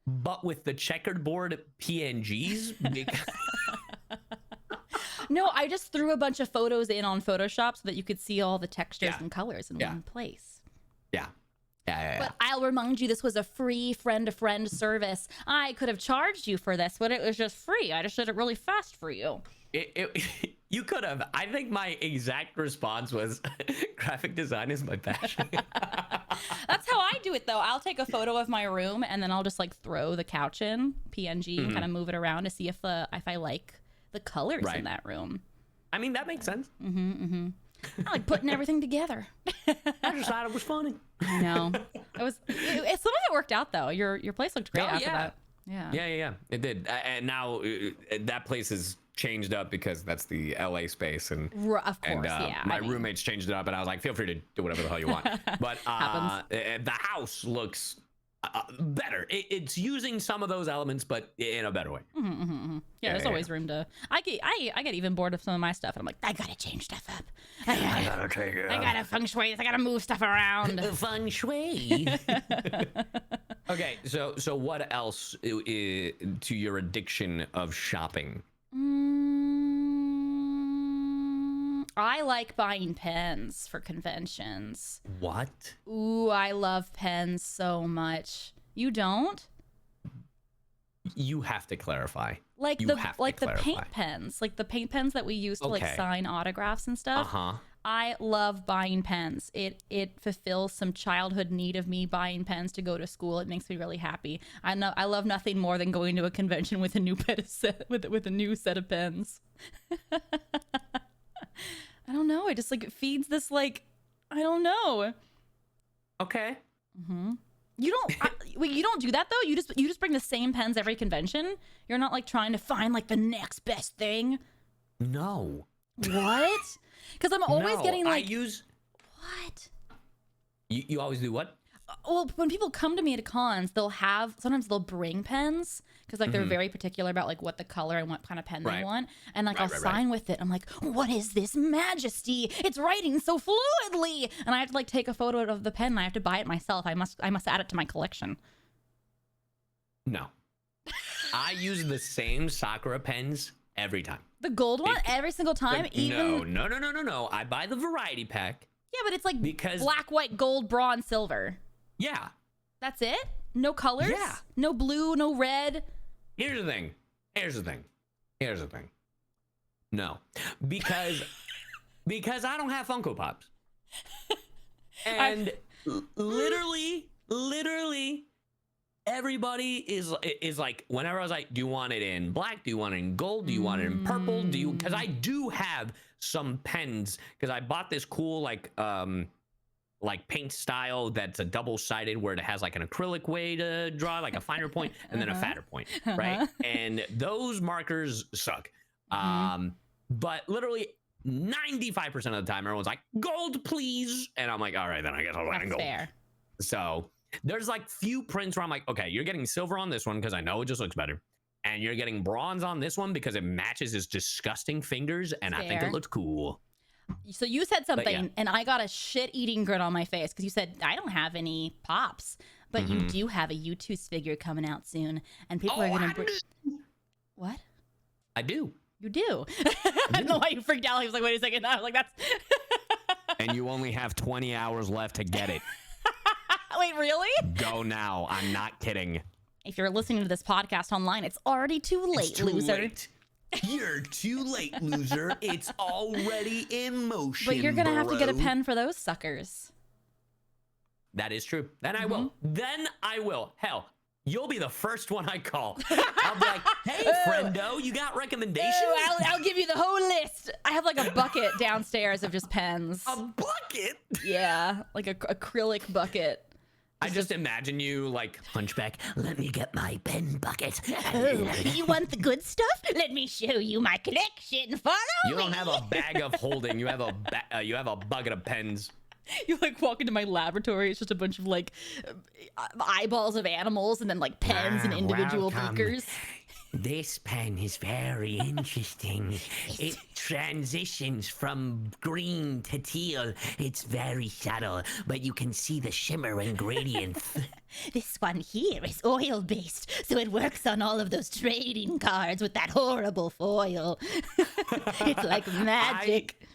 but with the checkerboard PNGs.
No, I just threw a bunch of photos in on Photoshop so that you could see all the textures and colors in one place.
Yeah.
But I'll remind you, this was a free friend-to-friend service. I could have charged you for this, but it was just free. I just did it really fast for you.
You could have. I think my exact response was, graphic design is my passion.
That's how I do it, though. I'll take a photo of my room, and then I'll just like throw the couch in PNG and kind of move it around to see if I like the colors in that room.
I mean, that makes sense.
I like putting everything together.
I just thought it was funny.
I know. Some of it worked out though. Your place looked great after that.
Yeah. It did. And now that place is changed up because that's the LA space, and
of course,
my roommates changed it up, and I was like, feel free to do whatever the hell you want. But the house looks better. It's using some of those elements, but in a better way.
Yeah, there's always room to. I get even bored of some of my stuff, and I'm like, I gotta change stuff up. I gotta feng shui this. I gotta move stuff around.
Feng shui. Okay, so what else to your addiction of shopping?
I like buying pens for conventions.
What?
Ooh, I love pens so much. You don't?
You have to clarify.
Like the paint pens, like the paint pens that we use to like sign autographs and stuff. I love buying pens. It fulfills some childhood need of me buying pens to go to school. It makes me really happy. I love nothing more than going to a convention with a new set with a new set of pens. I don't know. It just like feeds this like, I don't know.
Okay.
You don't wait, you don't do that though? You just bring the same pens every convention? You're not like trying to find like the next best thing?
No.
What? Because I'm always getting like,
I use
what?
You always do what?
Well, when people come to me at cons, sometimes they'll bring pens because like they're very particular about like what the color and what kind of pen they want, and like I'll sign with it. I'm like, what is this majesty? It's writing so fluidly, and I have to like take a photo of the pen and I have to buy it myself. I must add it to my collection.
No, I use the same Sakura pens every time.
The gold one every single time.
No. I buy the variety pack.
Yeah, but it's like
because
black, white, gold, bronze, silver.
Yeah.
That's it? No colors?
Yeah.
No blue, no red?
Here's the thing. No. Because I don't have Funko Pops. And literally everybody is like, whenever I was like, do you want it in black? Do you want it in gold? Do you want it in purple? Because I do have some pens, because I bought this cool like paint style that's a double-sided where it has like an acrylic way to draw, like a finer point and then a fatter point, right? And those markers suck. But literally 95% of the time everyone's like, gold please, and I'm like, all right, then I guess I'll write in gold.
Fair.
So there's like few prints where I'm like, okay, you're getting silver on this one because I know it just looks better, and you're getting bronze on this one because it matches his disgusting fingers, and I think
Fair.
it looks cool.
So you said something,
yeah.
and I got a shit-eating grin on my face because you said I don't have any pops, but you do have a U2's figure coming out soon, and people are gonna. What?
I do.
You do. I don't know why you freaked out. He was like, "Wait a second." I was like, "That's."
And you only have 20 hours left to get it.
Wait, really?
Go now. I'm not kidding.
If you're listening to this podcast online, it's already too late,
It's too
loser.
late. You're too late, loser. It's already in motion.
But you're gonna have to get a
bro.
pen for those suckers.
That is true. Then I will. Then I will. Hell, you'll be the first one I call. I'll be like, hey, friendo, you got recommendations?
I'll give you the whole list. I have like a bucket downstairs of just pens.
A bucket?
Yeah, like a acrylic bucket.
I just imagine you like, Hunchback, let me get my pen bucket.
Oh, you want the good stuff? Let me show you my collection. Follow me.
You don't have a bag of holding. You have a bucket of pens.
You like walk into my laboratory. It's just a bunch of like eyeballs of animals and then like pens and individual
welcome.
beakers.
This pen is very interesting. It transitions from green to teal. It's very subtle, but you can see the shimmer and gradients.
This one here is oil-based, so it works on all of those trading cards with that horrible foil. It's like magic.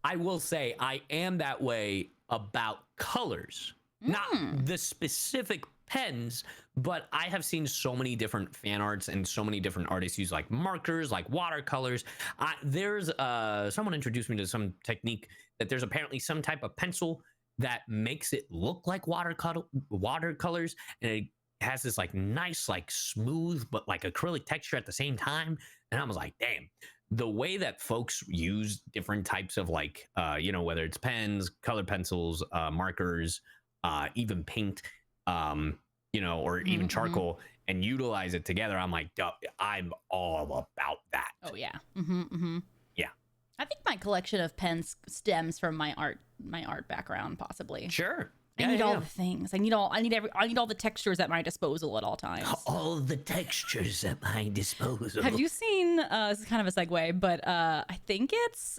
I will say I am that way about colors. Not the specific pens, but I have seen so many different fan arts and so many different artists use like markers, like watercolors. There's someone introduced me to some technique that there's apparently some type of pencil that makes it look like watercolors, and it has this like nice, like smooth, but like acrylic texture at the same time. And I was like, damn, the way that folks use different types of like, whether it's pens, colored pencils, markers, even paint, or even charcoal, and utilize it together. I'm like, I'm all about that.
Oh yeah.
Yeah.
I think my collection of pens stems from my art background, possibly.
Sure.
I need all the things. I need all the textures at my disposal at all times.
All the textures at my disposal.
Have you seen? This is kind of a segue, but I think it's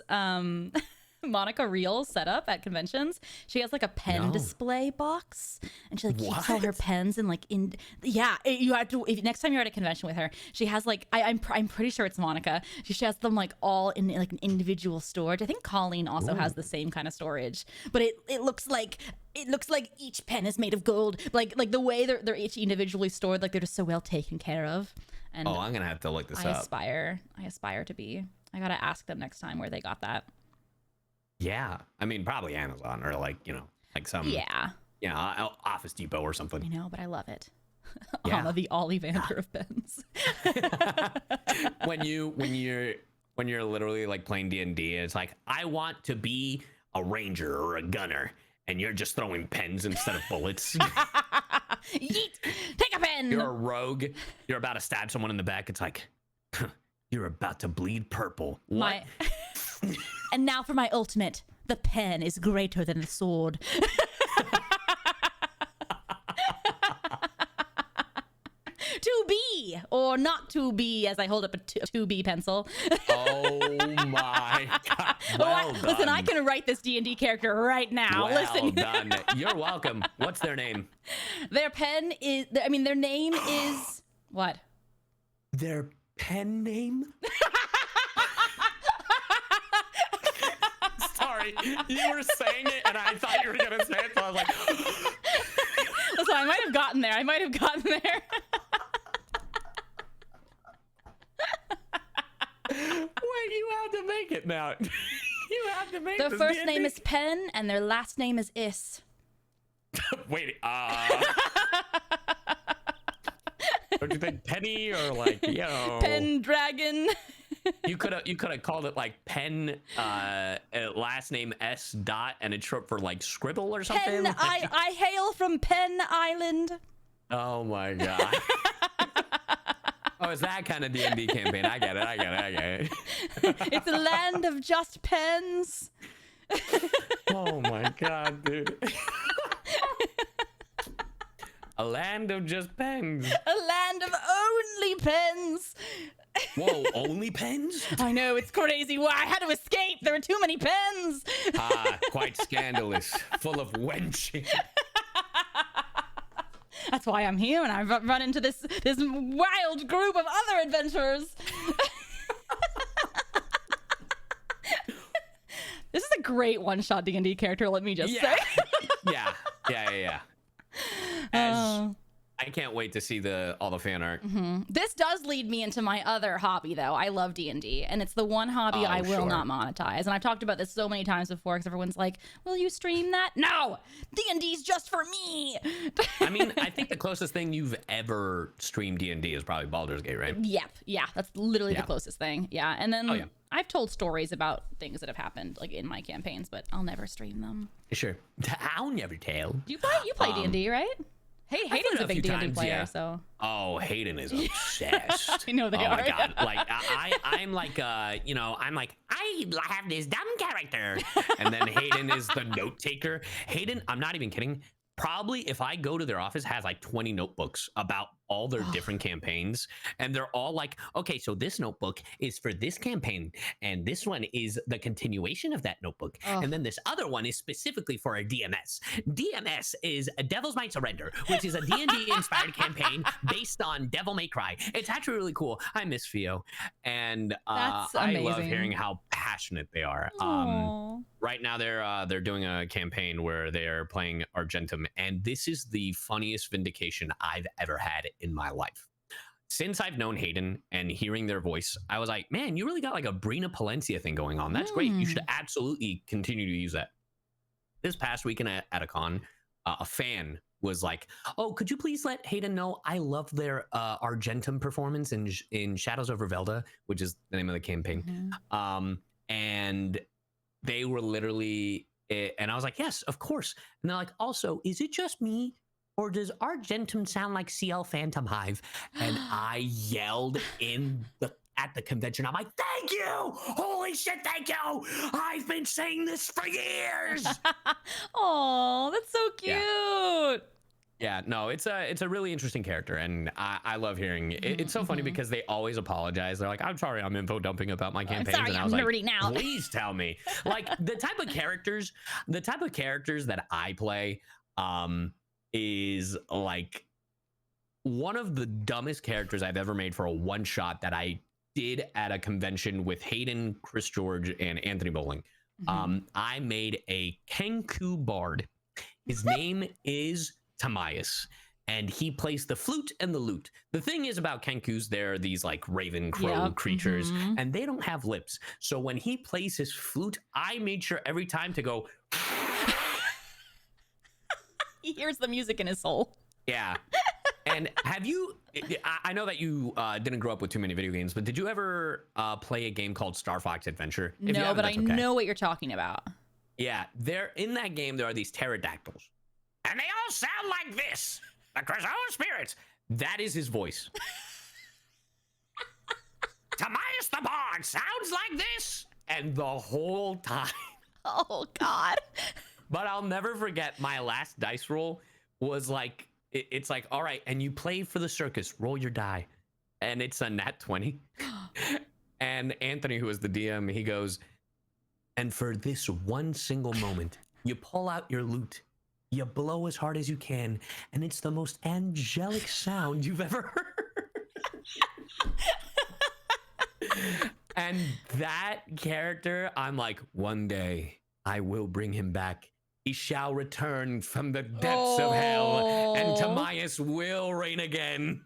Monica Reel's setup at conventions. She has like a pen display box, and she like keeps all her pens and like in. Yeah, you have to. If next time you're at a convention with her, she has like I'm pretty sure it's Monica. She has them like all in like an individual storage. I think Colleen also has the same kind of storage, but it looks like. It looks like each pen is made of gold. Like the way they're each individually stored, like they're just so well taken care of. And
I'm gonna have to look this up.
I aspire to be. I gotta ask them next time where they got that.
Yeah, I mean probably Amazon or like some Office Depot or something.
I know, but I love it.
Yeah.
Anna, the Ollivander of pens.
when you're literally like playing D&D, it's like I want to be a ranger or a gunner. And you're just throwing pens instead of bullets.
Yeet! Take a pen!
You're a rogue. You're about to stab someone in the back. It's like, you're about to bleed purple. What?
And now for my ultimate. The pen is greater than the sword. To be or not to be, as I hold up a 2B pencil.
Oh my God. Well done.
Listen, I can write this D&D character right now.
Well
Listen.
done. You're welcome. What's their name?
Their pen is, their name is, what?
Their pen name? Sorry, you were saying it and I thought you were going to say it, so I was like...
Listen, I might have gotten there.
Wait, you have to make it now. You have to make
Their
this
first
D&D.
name is Pen, and their last name is Is.
Wait, don't you think Penny or like,
Pendragon.
You could have called it like Pen, last name S. Dot, and it's short for like scribble or something.
Pen, I hail from Pen Island.
Oh my God. Oh, it's that kind of D&D campaign. I get it.
It's a land of just pens.
Oh my God, dude. A land of just pens.
A land of only pens.
Whoa, only pens?
I know, it's crazy. Why? I had to escape. There were too many pens.
Ah, quite scandalous. Full of wenching.
That's why I'm here, and I've run into this wild group of other adventurers. This is a great one-shot D&D character, let me just say.
Yeah. As I can't wait to see all the fan art.
This does lead me into my other hobby, though. I love D&D, and it's the one hobby I will not monetize. And I've talked about this so many times before because everyone's like, will you stream that? No! D&D's just for me!
I mean, I think the closest thing you've ever streamed D&D is probably Baldur's Gate, right?
Yep. Yeah, that's literally the closest thing. Yeah, and then I've told stories about things that have happened like in my campaigns, but I'll never stream them.
Sure. I'll never tell.
You play D&D, right? Hey, Hayden's a big D&D player, so.
Oh, Hayden is obsessed.
I know they are.
Oh my god! Like I'm like I'm like I have this dumb character, and then Hayden is the note taker. Hayden, I'm not even kidding. Probably if I go to their office, has like 20 notebooks about all their different campaigns, and they're all like, okay, so this notebook is for this campaign, and this one is the continuation of that notebook, and then this other one is specifically for a DMS. DMS is a Devil's Might Surrender, which is a D&D inspired campaign based on Devil May Cry. It's actually really cool. I miss Fio, and I love hearing how passionate they are. Right now they're doing a campaign where they're playing Argentum, and this is the funniest vindication I've ever had in my life. Since I've known Hayden and hearing their voice, I was like, man, you really got like a Brina Palencia thing going on. That's great. You should absolutely continue to use that. This past weekend at a con, a fan was like, oh, could you please let Hayden know I love their Argentum performance in Shadows over Velda, which is the name of the campaign. And they were literally, and I was like, yes, of course. And they're like, also, is it just me? Or does Argentum sound like CL Phantom Hive? And I yelled at the convention. I'm like, thank you! Holy shit, thank you! I've been saying this for years!
Oh, that's so cute.
Yeah, no, it's a really interesting character, and I love hearing it. It's so funny because they always apologize. They're like, I'm sorry, I'm info dumping about my campaigns.
Sorry,
and I
I'm
was
nerdy
like,
now.
Please tell me. Like the type of characters that I play is like one of the dumbest characters I've ever made for a one shot that I did at a convention with Hayden, Chris George, and Anthony Bowling. I made a Kenku bard. His name is Tamias, and he plays the flute and the lute. The thing is about Kenkus, they're these like raven crow creatures, and they don't have lips. So when he plays his flute, I made sure every time to go.
He hears the music in his soul.
Yeah. And have you, I know that you didn't grow up with too many video games, but did you ever play a game called Star Fox Adventure?
No, but I know what you're talking about.
Yeah, in that game, there are these pterodactyls. And they all sound like this. The Krazoa spirits. That is his voice. Tamias the Bard sounds like this. And the whole time.
Oh, God.
But I'll never forget my last dice roll was like, it's like, all right, and you play for the circus, roll your die. And it's a nat 20. And Anthony, who is the DM, he goes, and for this one single moment, you pull out your lute. You blow as hard as you can, and it's the most angelic sound you've ever heard. And that character, I'm like, one day I will bring him back. He shall return from the depths of hell, and Tamias will reign again.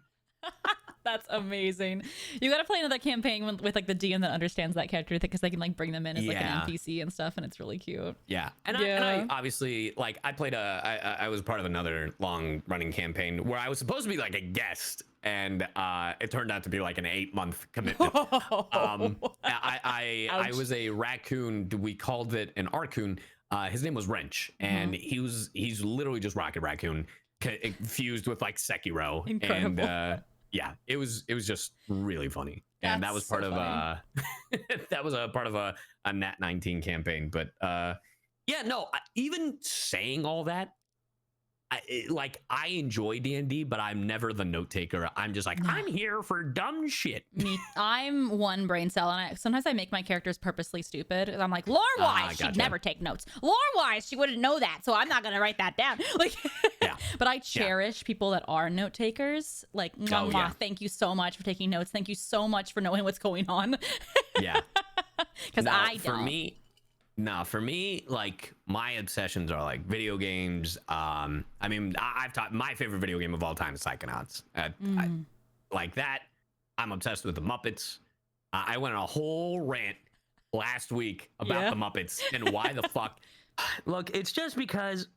That's amazing. You got to play another campaign with like the DM that understands that character because they can like bring them in as like an NPC and stuff, and it's really cute.
Yeah, and I obviously like I played I was part of another long running campaign where I was supposed to be like a guest, and it turned out to be like an 8-month commitment. I was a raccoon. We called it an Arcoon. His name was Wrench, and he's literally just Rocket Raccoon fused with like Sekiro.
Incredible.
And yeah, it was just really funny. And that was part of that was a part of a Nat 19 campaign. But yeah, no, even saying all that, I enjoy D&D, but I'm never the note taker. I'm just like, I'm here for dumb shit.
I'm one brain cell, and sometimes I make my characters purposely stupid. And I'm like, lore-wise, she'd never take notes. Lore-wise, she wouldn't know that, so I'm not gonna write that down. Like,
yeah.
But I cherish people that are note takers. Like, thank you so much for taking notes. Thank you so much for knowing what's going on.
Yeah.
Because I don't.
For me, like my obsessions are like video games. I mean, I've taught my favorite video game of all time is Psychonauts. Like that. I'm obsessed with the Muppets. I went on a whole rant last week about the Muppets and why the fuck. Look, it's just because,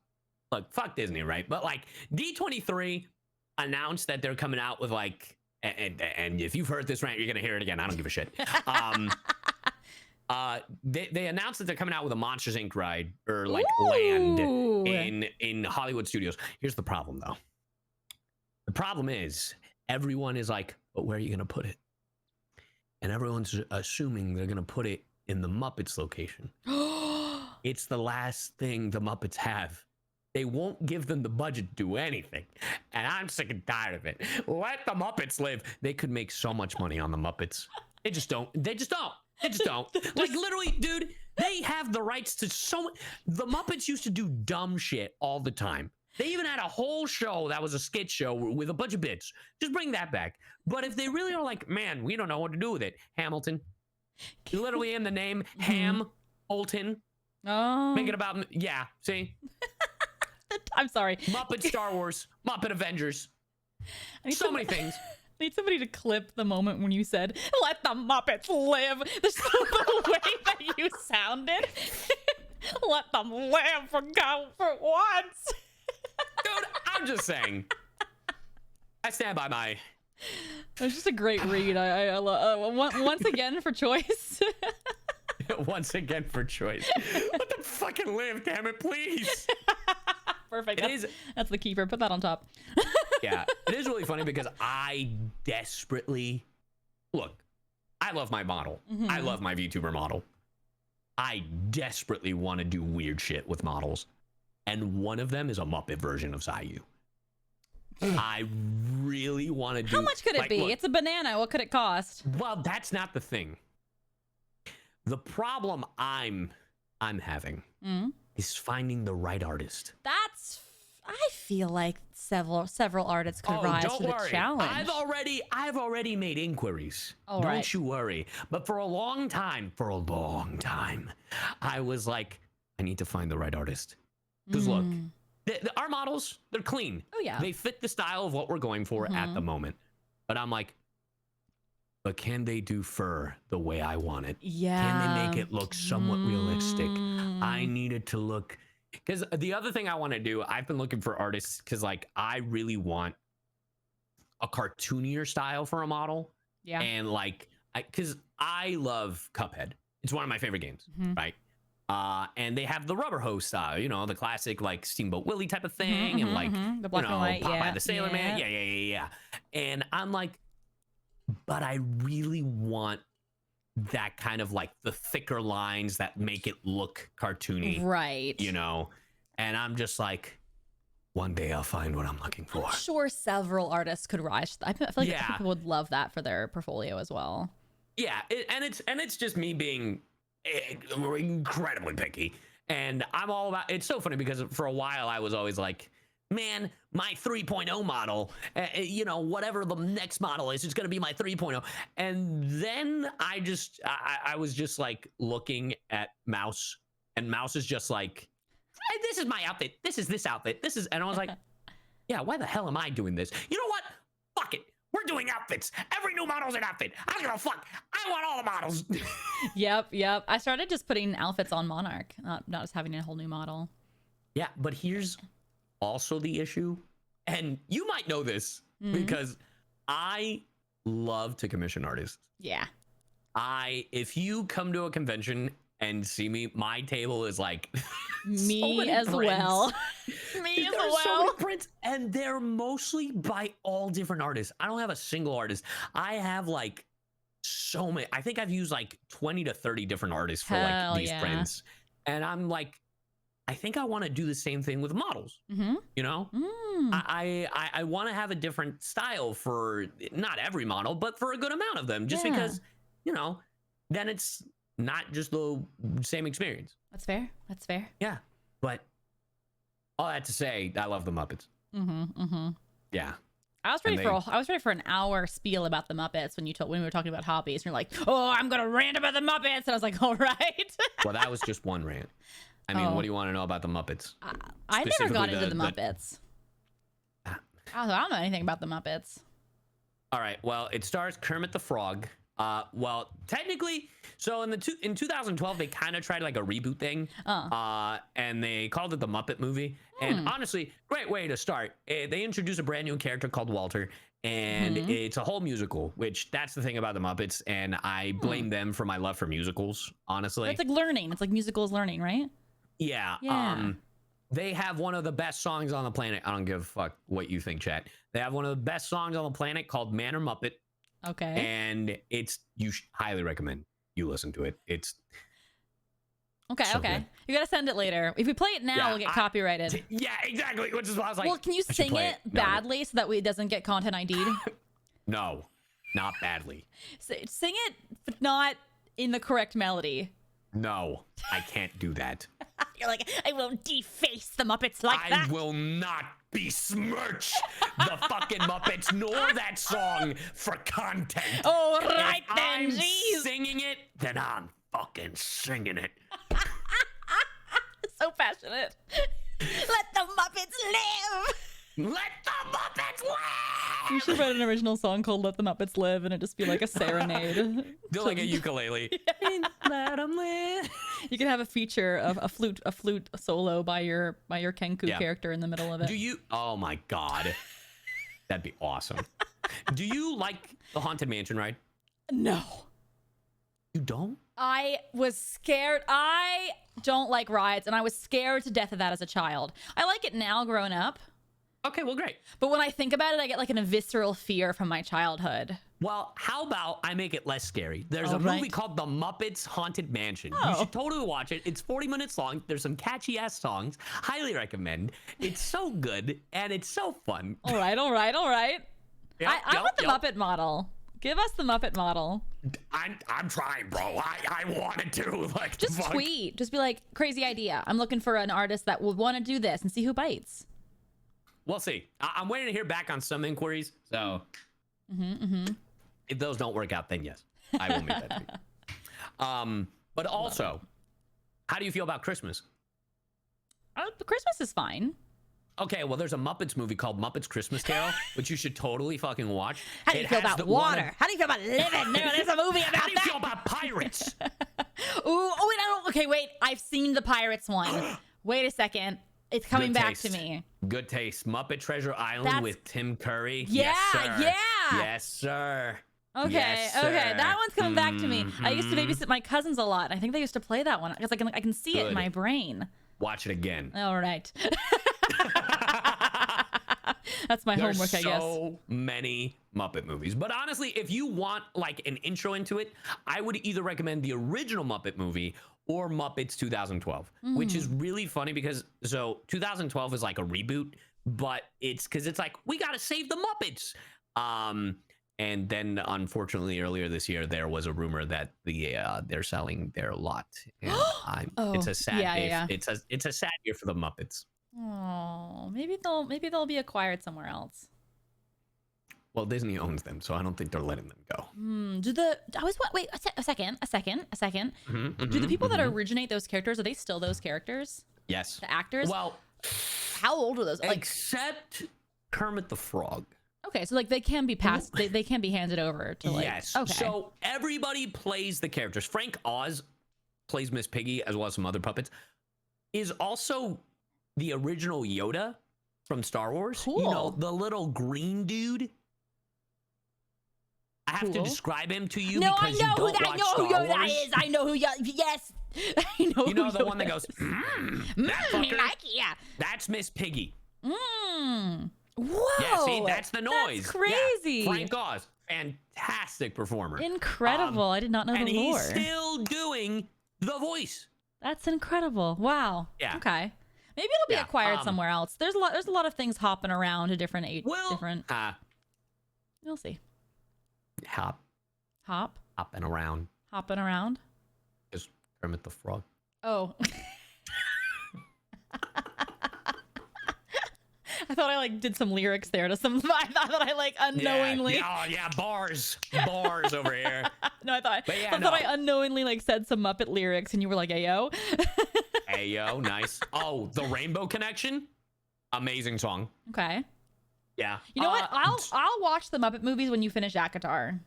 look, fuck Disney, right? But like D23 announced that they're coming out with like, and if you've heard this rant, you're gonna hear it again. I don't give a shit. They announced that they're coming out with a Monsters Inc. ride or like land in Hollywood studios. Here's the problem though. The problem is everyone is like, but where are you gonna put it? And everyone's assuming they're gonna put it in the Muppets location. It's the last thing the Muppets have. They won't give them the budget to do anything. And I'm sick and tired of it. Let the Muppets live. They could make so much money on the Muppets. They just don't. They just don't. Like literally, dude, they have the rights to the Muppets used to do dumb shit all the time. They even had a whole show that was a skit show with a bunch of bits. Just bring that back. But if they really are like, man, we don't know what to do with it. Hamilton. Literally in the name, Ham-Olton.
Oh.
Make it about, see?
I'm sorry.
Muppet Star Wars. Muppet Avengers. So many things.
I need somebody to clip the moment when you said, let the Muppets live. The way that you sounded. Let them live for once.
Dude, I'm just saying. I stand by my...
It was just a great read. I once again for choice.
Once again for choice. Let them fucking live, damn it, please.
Perfect. That's the keeper. Put that on top.
Yeah, it is really funny because I desperately look. I love my model. I love my VTuber model. I desperately want to do weird shit with models, and one of them is a Muppet version of CyYu. I really want to do.
How much could it be?
Look,
it's a banana. What could it cost?
Well, that's not the thing. The problem I'm having is finding the right artist.
I feel like several artists could rise to the challenge.
I've already made inquiries. Don't you worry. But for a long time, I was like, I need to find the right artist. Because look, our models, they're clean.
Oh yeah.
They fit the style of what we're going for at the moment. But I'm like, but can they do fur the way I want it?
Yeah.
Can they make it look somewhat realistic? I need it to look... Because the other thing I want to do, I've been looking for artists because, like, I really want a cartoonier style for a model.
Yeah.
And, like, because I love Cuphead. It's one of my favorite games, right? And they have the rubber hose style, you know, the classic, like, Steamboat Willie type of thing. And, like,
the black and white,
Popeye the Sailor Man. Yeah. And I'm like, but I really want that kind of like the thicker lines that make it look cartoony,
right?
You know, and I'm just like, one day I'll find what I'm looking for.
I'm sure several artists could rise. I feel like people would love that for their portfolio as well.
Yeah, and it's just me being incredibly picky, and I'm all about. It's so funny because for a while I was always like, man, my 3.0 model, you know, whatever the next model is, it's going to be my 3.0. And then I was just like looking at Mouse, and Mouse is just like, hey, this is my outfit. This is this outfit. This is, and I was like, yeah, why the hell am I doing this? You know what? Fuck it. We're doing outfits. Every new model's an outfit. I don't give a fuck. I want all the models.
Yep. I started just putting outfits on Monarch, not just having a whole new model.
Yeah, but here's also the issue, and you might know this because I love to commission artists.
Yeah.
If you come to a convention and see me, my table is like
me as well. Me as well.
So many prints, and they're mostly by all different artists. I don't have a single artist. I have like so many. I think I've used like 20 to 30 different artists for like these prints, and I'm like, I think I want to do the same thing with models.
Mm-hmm.
You know, I want to have a different style for not every model, but for a good amount of them, just because, you know, then it's not just the same experience.
That's fair. That's fair.
Yeah. But all that to say, I love the Muppets. Yeah.
I was ready for an hour spiel about the Muppets when we were talking about hobbies. And you're like, oh, I'm gonna rant about the Muppets, and I was like, all right.
Well, that was just one rant. I mean, what do you want to know about the Muppets?
I never got into the Muppets. I don't know anything about the Muppets.
All right. Well, it stars Kermit the Frog. Well, technically, so in 2012 they kind of tried like a reboot thing, and they called it the Muppet Movie. And honestly, great way to start. They introduced a brand new character called Walter, and it's a whole musical. Which that's the thing about the Muppets, and I blame them for my love for musicals. Honestly,
It's like learning. It's like musicals learning, right?
Yeah. They have one of the best songs on the planet. I don't give a fuck what you think, chat. They have one of the best songs on the planet called Man or Muppet.
Okay.
And highly recommend you listen to it. It's
okay.
so
Okay.
good.
You gotta send it later. If we play it now, we'll get copyrighted.
Yeah, exactly. Which is why I was like,
well, can you sing it badly so that it doesn't get content ID'd?
No, not badly.
Sing it, but not in the correct melody.
No, I can't do that.
You're like, I won't deface the Muppets like that.
I will not besmirch the fucking Muppets nor that song for content.
Oh, right
if
then,
I'm
jeez.
singing it, then I'm fucking singing it.
So passionate.
Let the Muppets live.
Let the Muppets live!
You should write an original song called "Let the Muppets Live" and it just be like a serenade.
Do like a ukulele. Let them live.
You can have a feature of a flute solo by your Kenku character in the middle of it.
Do you? Oh my god, that'd be awesome. Do you like the Haunted Mansion ride?
No.
You don't?
I was scared. I don't like rides, and I was scared to death of that as a child. I like it now, grown up.
Okay, well, great.
But when I think about it, I get like a visceral fear from my childhood.
Well, how about I make it less scary? There's a movie called The Muppets Haunted Mansion. You should totally watch it. It's 40 minutes long. There's some catchy ass songs. Highly recommend. It's so good and it's so fun.
All right.
Yep,
I want the Muppet model. Give us the Muppet model.
I'm trying, bro. I wanted to. Like,
Just tweet. Just be like, crazy idea. I'm looking for an artist that would want to do this and see who bites.
We'll see. I'm waiting to hear back on some inquiries. So if those don't work out, then yes, I will make that tweet. But also, how do you feel about Christmas?
Christmas is fine.
Okay, well, there's a Muppets movie called Muppets Christmas Carol, which you should totally fucking watch.
How do you feel about water? How do you feel about living? There's a movie about
How do you feel about pirates?
Okay, wait. I've seen the Pirates one. Wait a second. It's coming back to me.
Good taste. Muppet Treasure Island with Tim Curry.
Yeah,
yes, sir.
yeah.
Yes, sir.
Okay,
yes,
okay. That one's coming back to me. I used to babysit my cousins a lot. I think they used to play that one because I can see it in my brain.
Watch it again.
All right. That's my homework, I guess.
There's so many Muppet movies. But honestly, if you want like an intro into it, I would either recommend the original Muppet movie or Muppets 2012, which is really funny because 2012 is like a reboot, but it's because it's like, we got to save the Muppets. And then unfortunately earlier this year, there was a rumor that they're selling their lot. And it's a sad day.
Yeah.
It's a sad year for the Muppets.
Oh, maybe they'll be acquired somewhere else.
Well, Disney owns them, so I don't think they're letting them go.
Wait a second. Do the people that originate those characters, are they still those characters?
Yes.
The actors?
Well,
how old are those?
Except Kermit the Frog.
Okay, so like they can be passed, they can be handed over to like.
Yes.
Okay.
So everybody plays the characters. Frank Oz plays Miss Piggy as well as some other puppets. Is also the original Yoda from Star Wars.
Cool.
You know, the little green dude. I have to
Cool.
describe him to you
No,
because
I know
you don't
who that. I
watch
know who
Star
Yoda
Wars.
is. I know who Yoda. Yes, I know.
You know
who
the
Yoda
one that goes.
is.
That fucker?
Yeah.
That's Miss Piggy.
Whoa.
Yeah, see, that's the noise.
That's crazy.
Yeah. Frank Oz, fantastic performer.
Incredible. I did not know
and
the lore.
he's still doing the voice.
That's incredible. Wow.
Yeah.
Okay. Maybe it'll be
Yeah,
acquired somewhere else. There's a lot of things hopping around to different different. We'll see.
Hopping around.
Hopping around.
Just Kermit the Frog.
Oh. I thought I like did some lyrics there to some. I thought that I like unknowingly.
Yeah, bars over here.
No, I thought I unknowingly like said some Muppet lyrics, and you were like, "Ayo."
Ayo, nice. Oh, the Rainbow Connection, amazing song.
Okay.
Yeah.
You know what? I'll watch the Muppet movies when you finish Akatar.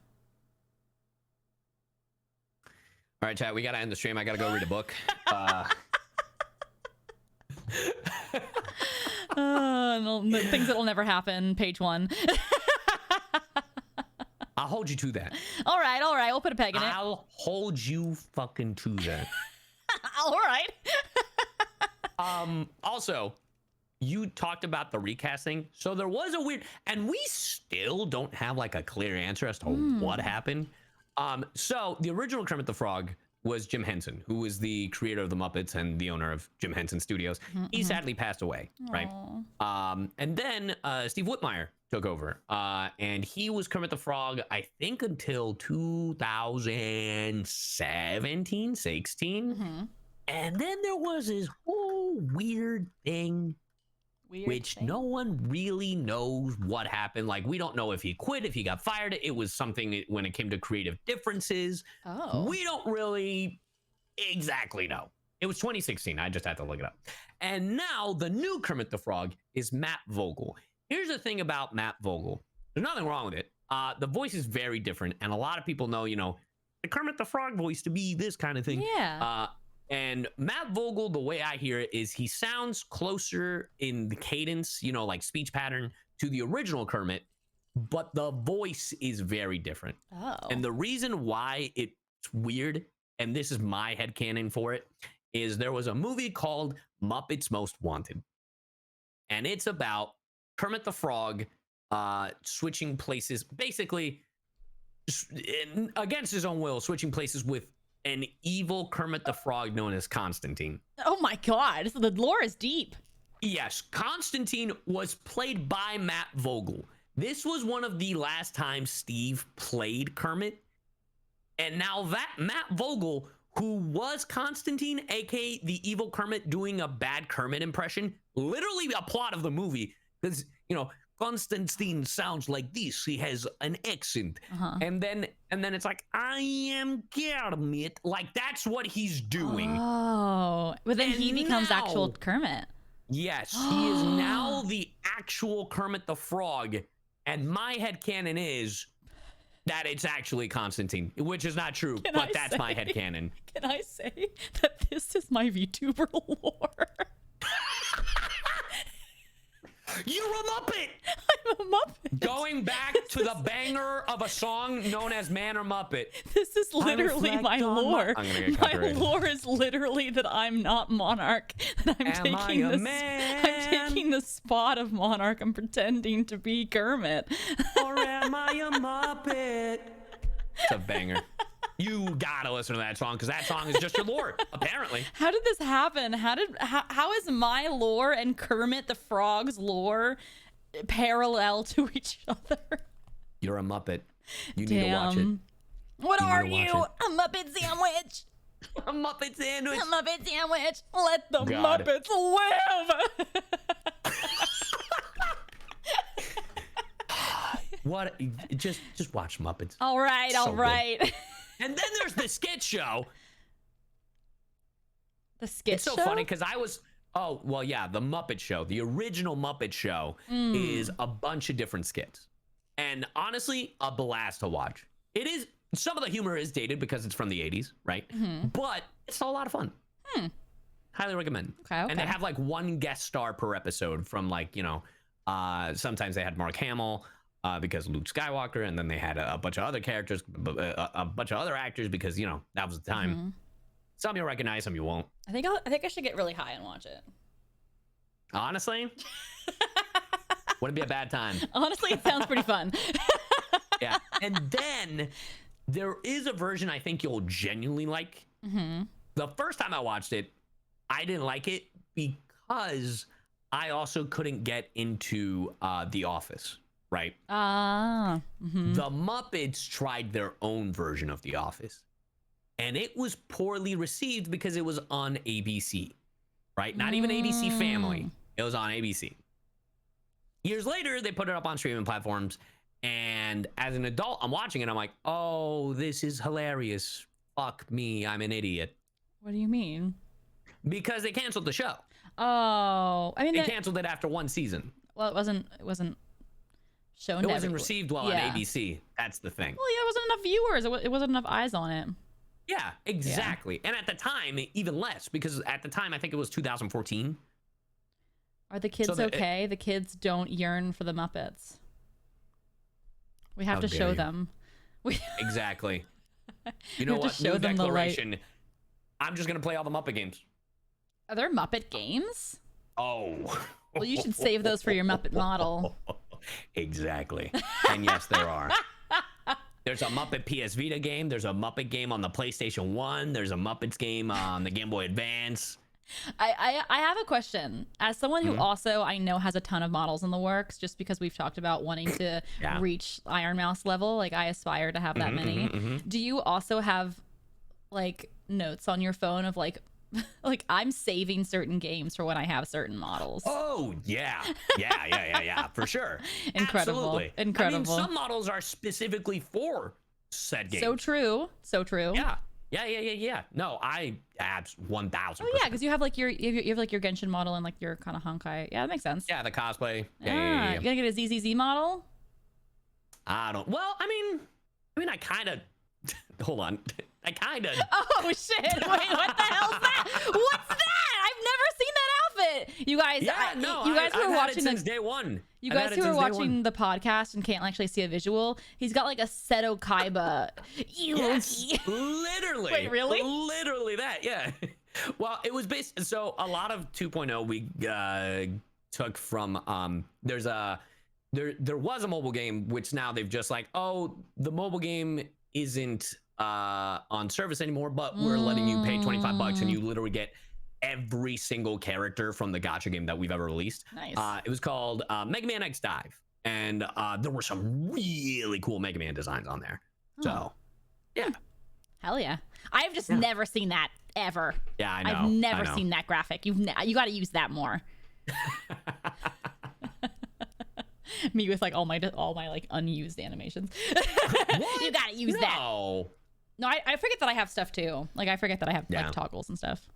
All right, chat. We gotta end the stream. I gotta go read a book.
The things that'll never happen. Page 1.
I'll hold you to that.
All right. We'll put a peg in it.
I'll hold you fucking to that.
All right.
Also, you talked about the recasting. So there was a weird, and we still don't have like a clear answer as to what happened. So the original Kermit the Frog was Jim Henson, who was the creator of the Muppets and the owner of Jim Henson Studios. He sadly passed away, right? And then Steve Whitmire took over, and he was Kermit the Frog, I think, until 2017, 16. And then there was this whole weird thing, no one really knows what happened. Like, we don't know if he quit, if he got fired. It was something when it came to creative differences. We don't really exactly know. It was 2016. I just had to look it up. And now the new Kermit the Frog is Matt Vogel. Here's the thing about Matt Vogel. There's nothing wrong with it. The voice is very different. And a lot of people know, the Kermit the Frog voice to be this kind of thing.
Yeah.
And Matt Vogel, the way I hear it, is he sounds closer in the cadence, like speech pattern, to the original Kermit, but the voice is very different. And the reason why it's weird, and this is my headcanon for it, is there was a movie called Muppets Most Wanted. And it's about Kermit the Frog switching places, basically against his own will, switching places with an evil Kermit the Frog known as Constantine.
Oh my God, so the lore is deep.
Yes, Constantine was played by Matt Vogel. This was one of the last times Steve played Kermit. And now that Matt Vogel, who was Constantine, aka the evil Kermit doing a bad Kermit impression, literally a plot of the movie, because, Constantine sounds like this. He has an accent. And then it's like, I am Kermit. Like, that's what he's doing.
Oh, but then he becomes actual Kermit.
Yes, he is now the actual Kermit the Frog. And my headcanon is that it's actually Constantine, which is not true, but that's my headcanon.
Can I say that this is my VTuber lore?
You're a Muppet!
I'm a Muppet.
Going back to the banger of a song known as Man or Muppet.
This is literally my lore.
I'm gonna get
my
copyrighted.
lore is literally that I'm not Monarch. That I'm taking the spot of Monarch. I'm pretending to be Kermit.
Or am I a Muppet? It's a banger. You gotta listen to that song, because that song is just your lore, apparently.
How did this happen? How is my lore and Kermit the Frog's lore parallel to each other?
You're a Muppet. You need to watch it.
What are you? A Muppet sandwich.
A Muppet sandwich.
A Muppet sandwich. Let the
God.
Muppets live.
What? Just watch Muppets.
All right.
So
All right.
good. And then there's the skit show.
The skit
It's so
show?
funny because the Muppet Show. The original Muppet Show is a bunch of different skits. And honestly, a blast to watch. It is, some of the humor is dated because it's from the 80s, right? But it's a lot of fun. Highly recommend.
Okay.
And they have like one guest star per episode from sometimes they had Mark Hamill, because Luke Skywalker, and then they had a bunch of other characters, a bunch of other actors, because that was the time. Some you'll recognize, some you won't.
I think I should get really high and watch it.
Honestly, wouldn't be a bad time.
Honestly, it sounds pretty fun.
Yeah, and then there is a version I think you'll genuinely like. The first time I watched it, I didn't like it because I also couldn't get into The Office, right? The Muppets tried their own version of The Office, and it was poorly received because it was on ABC, right? Not even ABC Family. It was on ABC. Years later, they put it up on streaming platforms, and as an adult, I'm watching it. I'm like, oh, this is hilarious. Fuck me, I'm an idiot.
What do you mean?
Because they canceled the show.
Oh, I mean,
they canceled it after one season.
Well, it wasn't shown.
It wasn't received well on ABC. That's the thing.
Well, yeah, it wasn't enough viewers. It wasn't enough eyes on it.
Yeah, exactly. Yeah. And at the time, even less, because at the time, I think it was 2014.
Are the kids okay? The kids don't yearn for the Muppets. We have to show them.
Exactly. You know what? New declaration. I'm just going to play all the Muppet games.
Are there Muppet games?
Oh.
Well, you should save those for your Muppet model.
Exactly. And yes, there are. There's a Muppet PS Vita game. There's a Muppet game on the PlayStation 1. There's a Muppets game on the Game Boy Advance.
I have a question. As someone who also I know has a ton of models in the works, just because we've talked about wanting to reach Iron Mouse level, like I aspire to have that many. Do you also have like notes on your phone of like I'm saving certain games for when I have certain models?
Oh yeah, for sure.
Incredible.
Absolutely.
Incredible.
I mean, some models are specifically for said games.
So true.
Yeah. No, I abs 1,000%.
Oh yeah, because you have like your Genshin model and like your kind of Honkai. Yeah, that makes sense.
Yeah, the cosplay.
Yeah. You gonna get a ZZZ model?
I don't. Well, I mean, I kind of. Hold on. I kind of.
Oh shit! Wait, what the hell is that? What's that? I've never seen that outfit. You guys. You guys who are watching
since day one.
You guys who are watching the podcast and can't actually see a visual, he's got like a Seto Kaiba.
Yes, literally.
Wait, really?
Literally that, yeah. Well, it was based. So a lot of 2.0 we took from. There was a mobile game which now they've just like, oh, the mobile game isn't on service anymore, but we're letting you pay $25 and you literally get every single character from the gacha game that we've ever released.
Nice.
It was called Mega Man X Dive, and there were some really cool Mega Man designs on there. So, yeah.
Hell yeah. I've just never seen that ever.
Yeah, I know.
I've never seen that graphic. You got to use that more. Me with like all my like unused animations. You got to use that. No, I forget that I have stuff too. Like I forget that I have like toggles and stuff.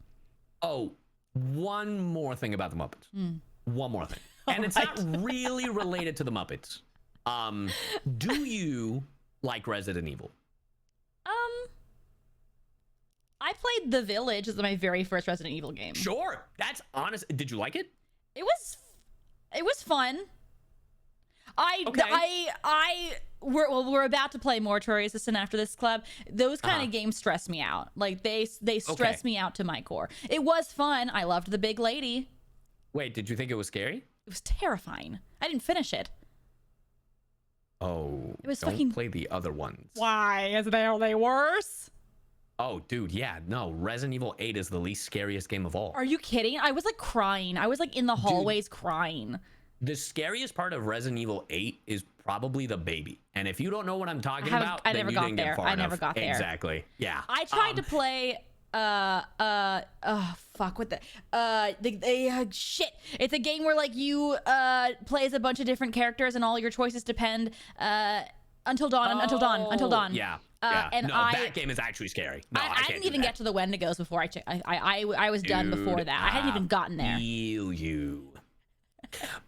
Oh, one more thing about the Muppets. One more thing. And it's not really related to the Muppets. Do you like Resident Evil?
I played The Village as my very first Resident Evil game.
Sure. That's honest. Did you like it?
It was fun. We're about to play Mortuary Assistant after this club. Those kind of games stress me out. Like they stress me out to my core. It was fun. I loved the big lady.
Wait, did you think it was scary?
It was terrifying. I didn't finish it.
Oh,
it was
don't play the other ones.
Why? Are they worse?
Oh, dude, yeah, no. Resident Evil 8 is the least scariest game of all.
Are you kidding? I was like crying. I was like in the hallways crying.
The scariest part of Resident Evil 8 is probably the baby. And if you don't know what I'm talking about,
I never got there. I never got there.
Exactly. Yeah.
I tried to play shit. It's a game where like you play as a bunch of different characters and all your choices depend until dawn.
Yeah.
And
that game is actually scary. No,
I didn't even get to the Wendigos before I was done before that. I hadn't even gotten there.
Feel you.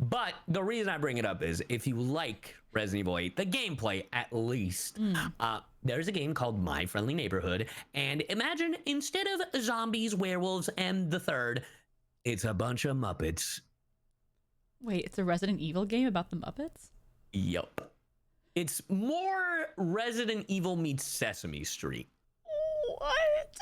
But the reason I bring it up is if you like Resident Evil 8, the gameplay at least, there's a game called My Friendly Neighborhood. And imagine instead of zombies, werewolves, and the third, it's a bunch of Muppets.
Wait, it's a Resident Evil game about the Muppets?
Yup. It's more Resident Evil meets Sesame Street.
What?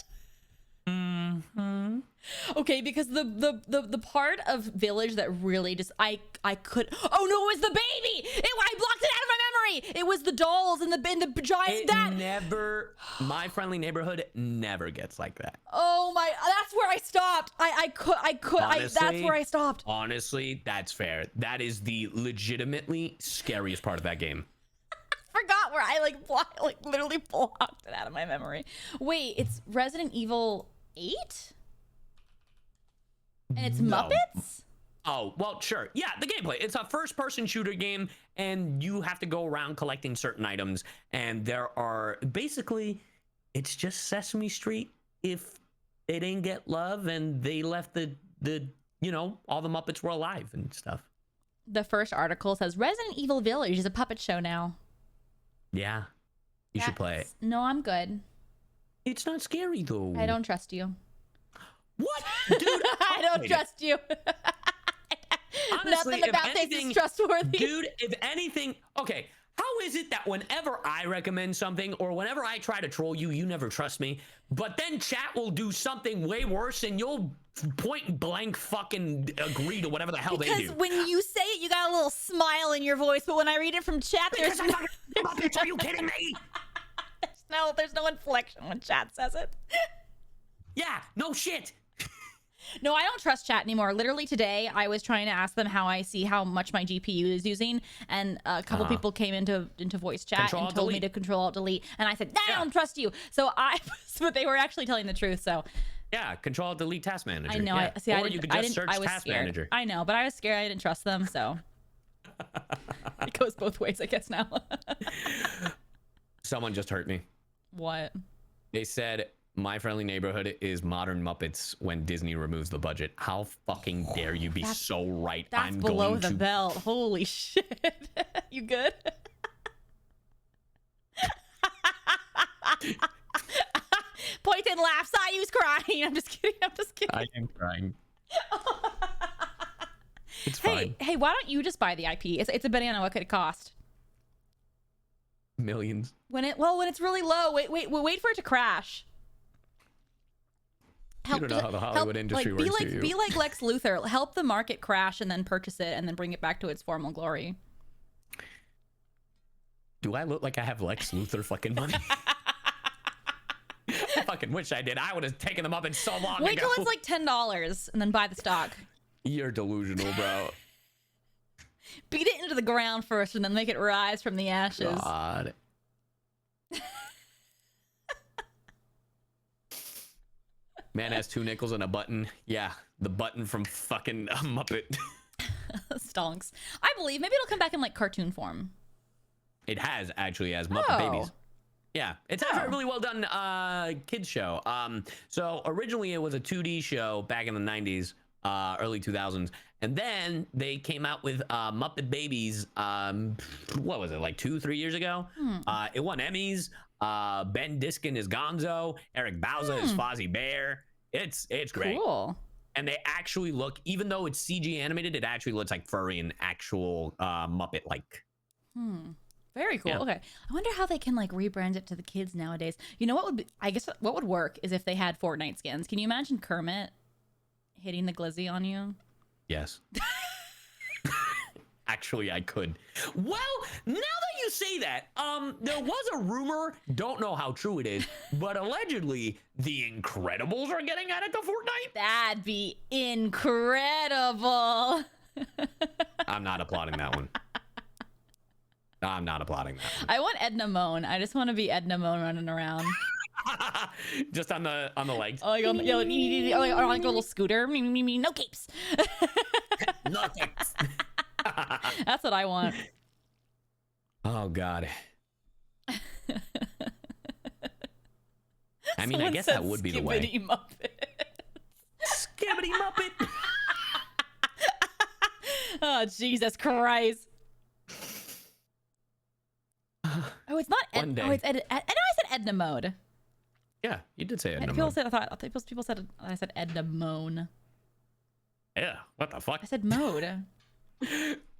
Okay, because the part of Village that really just I could. Oh no, it was the baby. I blocked it out of my memory. It was the dolls and the giant that.
Never, My Friendly Neighborhood never gets like that.
Oh my, that's where I stopped. That's where I stopped.
Honestly, that's fair. That is the legitimately scariest part of that game.
Forgot where I literally blocked it out of my memory. Wait, it's Resident Evil 8? And it's
No.
Muppets?
Oh, well, sure. Yeah, the gameplay. It's a first-person shooter game, and you have to go around collecting certain items, and there are basically, it's just Sesame Street if they didn't get love and they left the all the Muppets were alive and stuff.
The first article says Resident Evil Village is a puppet show now.
Yeah, you should play it.
No, I'm good.
It's not scary, though.
I don't trust you.
What? Dude,
I don't trust you.
Honestly,
Nothing about this is trustworthy.
Dude, if anything, okay, how is it that whenever I recommend something or whenever I try to troll you, you never trust me, but then chat will do something way worse and you'll point blank fucking agree to whatever the hell they do?
Because when you say it, you got a little smile in your voice, but when I read it from chat,
Because I fucking Muppets, are you kidding me?
there's no inflection when chat says it.
Yeah, no shit.
No, I don't trust chat anymore. Literally today, I was trying to ask them how I see how much my GPU is using, and a couple people came into voice chat
Control,
and told me
delete.
to Control Alt Delete, and I said, I
Yeah.
don't trust you. So but they were actually telling the truth. So
Yeah, Control Delete Task Manager.
I know.
Yeah.
I
Or
didn't.
you could
I
just
didn't.
search
I was
Task
scared.
Manager.
I know, but I was scared. I didn't trust them. So it goes both ways, I guess. Now.
Someone just hurt me.
What?
They said My Friendly Neighborhood is modern Muppets when Disney removes the budget. How fucking dare you be so right?
That's
I'm
below
going
the
to
belt. Holy shit! You good? Point and laugh. CyYu's crying. I'm just kidding.
I am crying. It's
Hey,
fine.
why don't you just buy the IP? It's a banana. What could it cost?
Millions.
When it's really low. Wait for it to crash.
You don't know how the Hollywood industry works, do you?
Be like Lex Luthor. Help the market crash and then purchase it and then bring it back to its formal glory.
Do I look like I have Lex Luthor fucking money? I fucking wish I did. I would have taken them up in so long
Wait
ago.
till it's like $10 and then buy the stock.
You're delusional, bro.
Beat it into the ground first and then make it rise from the ashes.
God. Man has 2 nickels and a button. Yeah, the button from fucking Muppet.
Stonks. I believe maybe it'll come back in like cartoon form.
It has actually as Muppet Babies. Yeah, it's actually a really well done kids show. So originally it was a 2D show back in the 90s, early 2000s, and then they came out with Muppet Babies. What was it, like 2-3 years ago? It won Emmys. Ben Diskin is Gonzo. Eric Bauza is Fozzie Bear. It's great.
Cool.
And they actually look, even though it's CG animated, it actually looks like furry and actual Muppet like.
Very cool.
Yeah.
Okay. I wonder how they can like rebrand it to the kids nowadays. You know what would be, I guess what would work is if they had Fortnite skins. Can you imagine Kermit hitting the glizzy on you?
Yes. Actually, I could. Well, now that you say that, there was a rumor, don't know how true it is, but allegedly the Incredibles are getting added to Fortnite.
That'd be incredible.
I'm not applauding that one. I'm not applauding that one.
I want Edna Moan. I just want to be Edna Moan running around.
Just on the legs.
Like on, or like a little scooter. No capes.
No thanks.
That's what I want.
Oh God. I mean, I
Someone
guess
said
that would be the way.
Skibbity Muppet.
Skibbity Muppet.
Oh, Jesus Christ. Oh, it's not
One day.
Oh, it's I know I said Edna Mode.
Yeah, you did say it.
People said I think people said I said Edna Moan.
Yeah, what the fuck?
I said Mode.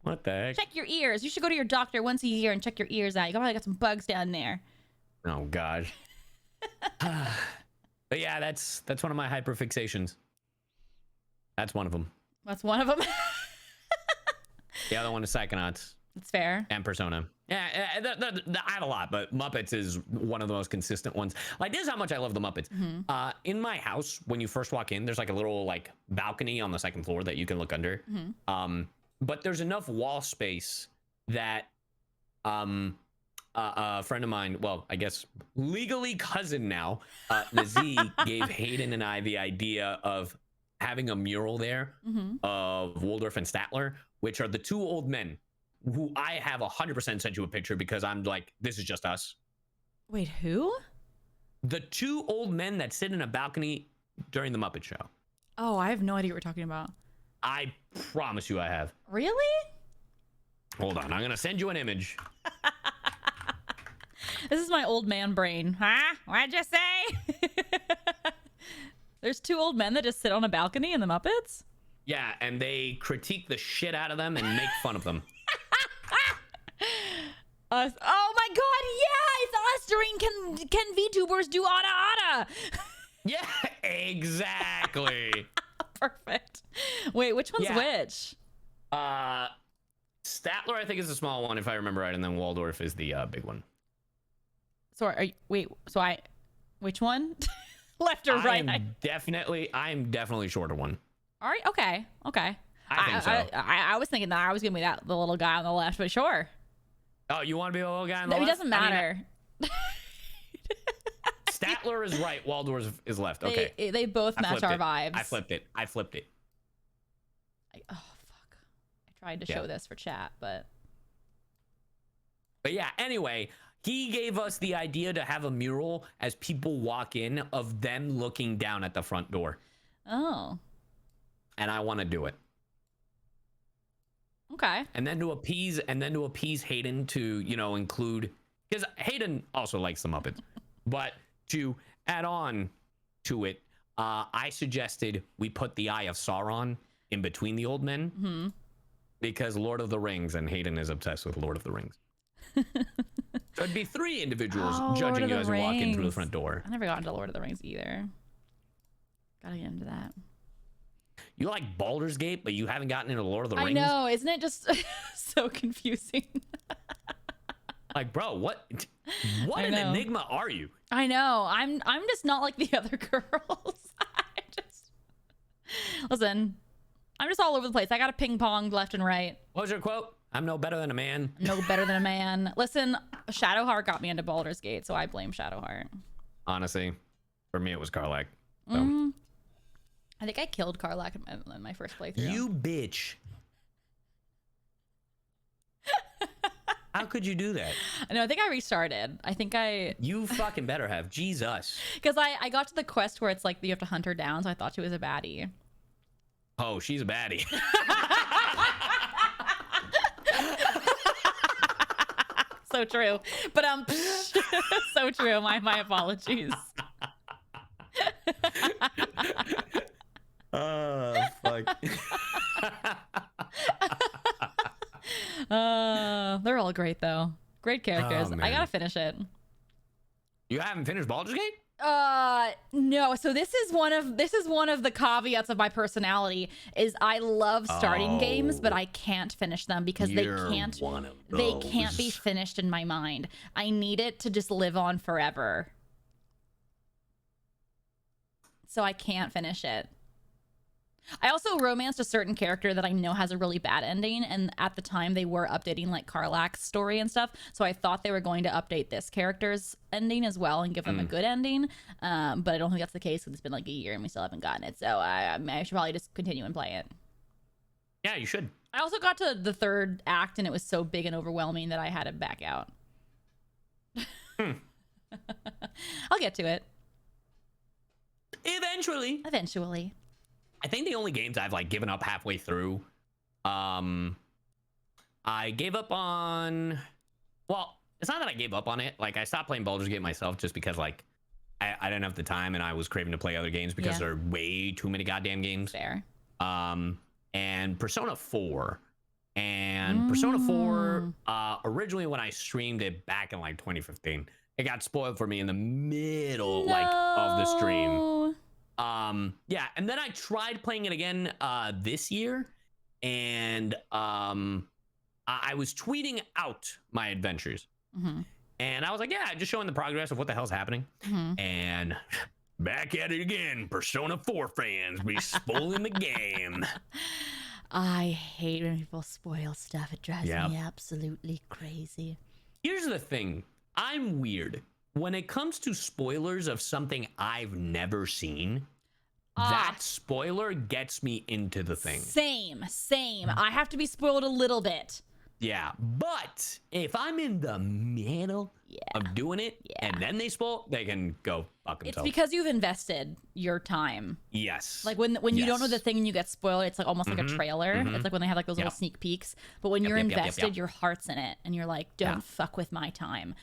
What the heck?
Check your ears. You should go to your doctor once a year and check your ears out. You probably got some bugs down there.
Oh gosh. But yeah, that's one of my hyperfixations. That's one of them.
That's one of them.
The other one is Psychonauts.
It's fair.
And Persona. Yeah, I have a lot, but Muppets is one of the most consistent ones. Like, this is how much I love the Muppets. In my house, when you first walk in, there's like a little like balcony on the second floor that you can look under. But there's enough wall space that a friend of mine, well, I guess legally cousin now, Nazee gave Hayden and I the idea of having a mural there of Waldorf and Statler, which are the two old men who I have 100% sent you a picture because I'm like, this is just us.
Wait, who?
The two old men that sit in a balcony during the Muppet Show.
Oh, I have no idea what you're talking about.
I promise you I have.
Really?
Hold on, I'm gonna send you an image.
This is my old man brain. Huh? What'd you say? There's two old men that just sit on a balcony in the Muppets?
Yeah, and they critique the shit out of them and make fun of them.
Us. Oh my god, yeah, it's us during Can VTubers do Ada Ada?
Yeah, exactly.
Perfect. Wait, which one's which?
Statler, I think, is the small one, if I remember right, and then Waldorf is the big one.
So which one? Left or right?
I'm definitely shorter one.
All right, okay.
I think so.
I was thinking that I was gonna be the little guy on the left, but sure.
Oh, you want to be the little guy on the left?
It doesn't matter.
Statler is right. Waldorf is left. Okay.
They both match our vibes.
I flipped it.
Oh, fuck. I tried to show this for chat, but
yeah, anyway, he gave us the idea to have a mural as people walk in of them looking down at the front door.
Oh.
And I want to do it.
Okay.
And then to appease Hayden to, include, because Hayden also likes the Muppets, but to add on to it, I suggested we put the Eye of Sauron in between the old men because Lord of the Rings, and Hayden is obsessed with Lord of the Rings. So it'd be three individuals judging you as you walk in through the front door.
I never got into Lord of the Rings either. Gotta get into that.
You like Baldur's Gate, but you haven't gotten into Lord of the Rings?
I know, isn't it just so confusing? Like,
bro, what an enigma are you?
I know. I'm just not like the other girls. Listen, I'm just all over the place. I got a ping pong left and right.
What was your quote? I'm no better than a man.
No better than a man. Listen, Shadowheart got me into Baldur's Gate, so I blame Shadowheart.
Honestly, for me it was Karlach. So.
I think I killed Karlach in my first playthrough.
You bitch. How could you do that?
No, I think I restarted.
You fucking better have. Jesus.
Because I got to the quest where it's like you have to hunt her down, so I thought she was a baddie.
Oh, she's a baddie.
So true. But so true. My apologies.
Oh, fuck.
They're all great though. Great characters.
Oh,
I gotta finish it.
You haven't finished Baldur's Gate?
No. So this is one of the caveats of my personality is I love starting games, but I can't finish them because they can't be finished in my mind. I need it to just live on forever. So I can't finish it. I also romanced a certain character that I know has a really bad ending, and at the time they were updating like Karlach's story and stuff, so I thought they were going to update this character's ending as well and give them a good ending, but I don't think that's the case because it's been like a year and we still haven't gotten it, so I should probably just continue and play it.
Yeah, you should.
I also got to the third act and it was so big and overwhelming that I had to back out. I'll get to it. Eventually.
I think the only games I've like given up halfway through, I gave up on, well, it's not that I gave up on it. Like I stopped playing Baldur's Gate myself just because like I didn't have the time and I was craving to play other games because there are way too many goddamn games.
Fair.
And Persona 4. And Persona 4, originally when I streamed it back in like 2015, it got spoiled for me in the middle like of the stream. Yeah, and then I tried playing it again this year, and I I was tweeting out my adventures. And I was like, yeah, just showing the progress of what the hell's happening. And back at it again. Persona 4 fans be spoiling the game.
I hate when people spoil stuff. It drives me absolutely crazy.
Here's the thing. I'm weird. When it comes to spoilers of something I've never seen, that spoiler gets me into the thing.
Same. I have to be spoiled a little bit.
Yeah, but if I'm in the middle of doing it and then they spoil, they can go fuck themselves.
It's because you've invested your time.
Yes.
Like when you don't know the thing and you get spoiled, it's like almost like a trailer. It's like when they have like those little sneak peeks. But when you're invested, your heart's in it, and you're like, don't fuck with my time.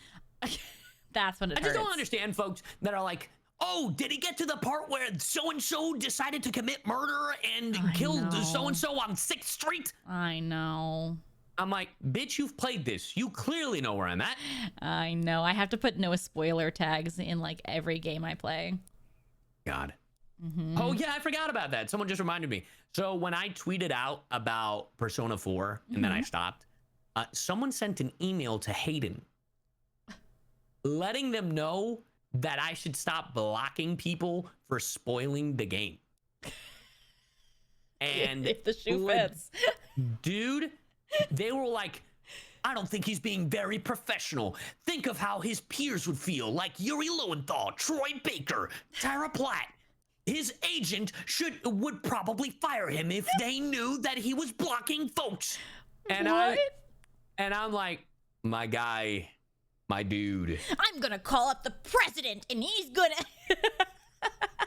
That's when it hurts.
I just don't understand folks that are like, oh, did he get to the part where so-and-so decided to commit murder and killed so-and-so on 6th Street?
I know.
I'm like, bitch, you've played this. You clearly know where I'm at.
I know. I have to put no spoiler tags in like every game I play.
God. Oh, yeah, I forgot about that. Someone just reminded me. So when I tweeted out about Persona 4 and then I stopped, someone sent an email to Hayden letting them know that I should stop blocking people for spoiling the game. And
if the shoe fits.
Dude, they were like, I don't think he's being very professional. Think of how his peers would feel, like Yuri Lowenthal, Troy Baker, Tara Platt. His agent would probably fire him if they knew that he was blocking folks. And I'm like, my guy, my dude.
I'm gonna call up the president, and he's gonna...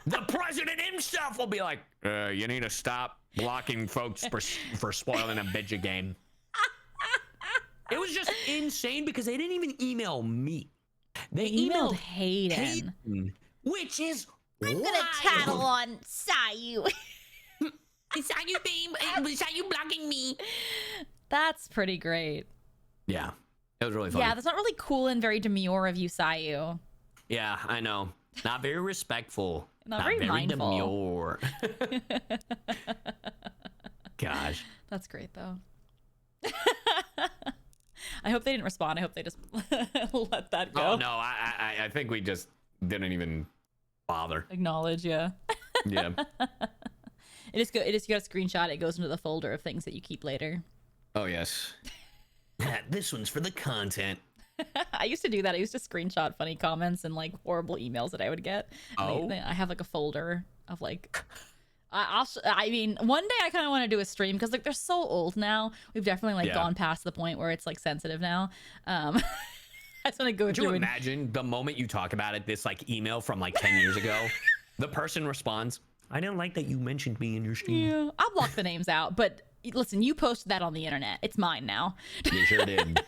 The president himself will be like, you need to stop blocking folks for spoiling a video game. It was just insane because they didn't even email me. They emailed
Hayden.
Which is
I'm gonna tattle on CyYu.
CyYu blocking me.
That's pretty great.
Yeah, it was really funny.
Yeah, that's not really cool and very demure of you, CyYu.
Yeah, I know. Not very respectful.
Not very mindful.
Demure. Gosh.
That's great, though. I hope they didn't respond. I hope they just let that go.
Oh, no, I think we just didn't even bother.
Acknowledge, yeah.
Yeah.
It just you got a screenshot. It goes into the folder of things that you keep later.
Oh, yes. This one's for the content.
I used to do that. I used to screenshot funny comments and like horrible emails that I would get.
Oh.
I have like a folder of like... I mean, one day I kind of want to do a stream because like they're so old now. We've definitely like gone past the point where it's like sensitive now. I just want to go through.
Could you imagine the moment you talk about it, this like email from like 10 years ago, the person responds, I didn't like that you mentioned me in your stream.
Yeah, I'll block the names out, but listen, you posted that on the internet. It's mine now.
You sure did.